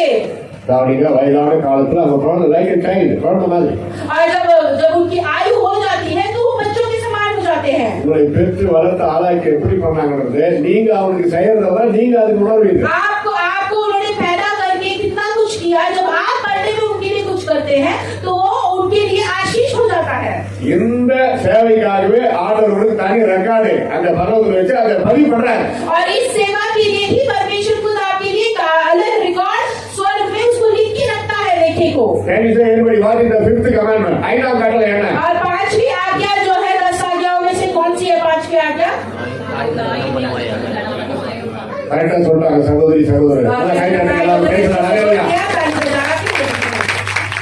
கவனிக்க, வயதான காலத்துல அவங்க குழந்தை லைக் சைல்டு, குழந்தை மாதிரி. और जब उनकी आयु हो जाती है तो वो बच्चों के समान हो जाते हैं। உங்களை பெற்று வளர்த்து ஆளாக்கி எப்படி பண்ணாங்கிறது நீங்க அவனுக்கு செய்யறதா நீங்க அதுக்கு உணர்வீங்க. आपको उन्होंने पैदा करके कितना कुछ किया, जब आप बर्थडे में उनके लिए कुछ करते हैं तो वो उनके लिए आशीष हो जाता है। இந்த சேவைக்காகவே ஆண்டவருக்கு தனி ரெக்கார்டு அந்த பரவத்தில் வச்சு அதை பதிவு பண்றாரு. और इस सेवा के लिए ही परमेश्वर खुद आपके लिए अलग रिकॉर्ड स्वर्ग में उसको लिख के रखता है लेखे को। Can you say anybody what is the fifth commandment? ஐந்தாம் கட்டளை என்ன? और पांचवी आज्ञा जो है 10 आज्ञाओं में से कौन सी है पांचवी आज्ञा? கரெக்டா சொல்றாங்க சகோதரி சகோதரர். நல்லா கை தட்டுங்க, பேசலாம். ஹalleluya.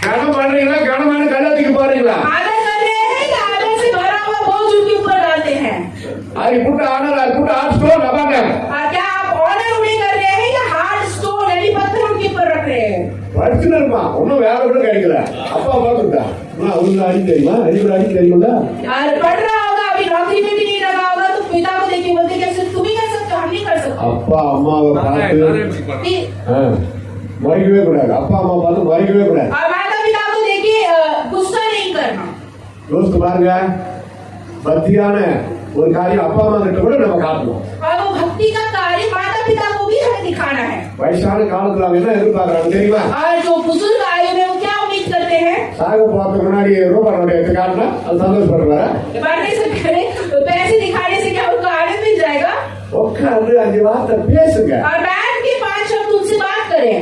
கனம் பண்றீங்களா? கனமான கல்லத்துக்கு போறீங்களா? आदर कर रहे हैं या आदर से भरा हुआ बोझ उनके ऊपर डालते हैं? I put honour, I put heart stone above them. क्या आप ऑनर उन्हें कर रहे हैं या हार्ड स्टोन यानी पत्थर उनके ऊपर रख रहे हैं? படிச்சுனருமா ஒன்னும் வேலை கூட கிடைக்கல. அப்பா பாத்துட்டா நான் அவனுக்கு அடி தெரியுமா? ரெண்டு அடி தெரியும்ல? और पढ़ रहा होगा, अभी नौकरी में भी नहीं लगा होगा, तो पिता को देखिए बोलते कैसे तुम ही कर सकते हो, हम नहीं कर सकते। அப்பா அம்மாவை பார்த்து மறிக்கவே கூடாது. அப்பா அம்மா பார்த்து மறிக்கவே கூடாது. और माता पिता को देखिए गुस्सा नहीं करना। யோசித்து பாருங்க, பக்தியான ஒரு காரியம் அப்பா அம்மா கிட்ட கூட நம்ம காட்டணும். और वो भक्ति का कार्य माता पिता को भी हमें दिखाना है। வயசான காலத்துல அவங்க என்ன எதிர்பார்க்கறாங்க தெரியுமா? और जो बुजुर्ग आयु में वो क्या उम्मीद करते हैं? சாக போறதுக்கு முன்னாடி ரூபாய் நோட்டை எடுத்து காட்டினா அது சந்தோஷப்படுவாரா? मरने से पहले पैसे दिखाने से क्या उनको आनंद मिल जाएगा? உட்கார்ந்து 5 வார்த்தை பேசுங்க. और बैठ के 5 शब्द उनसे बात करें।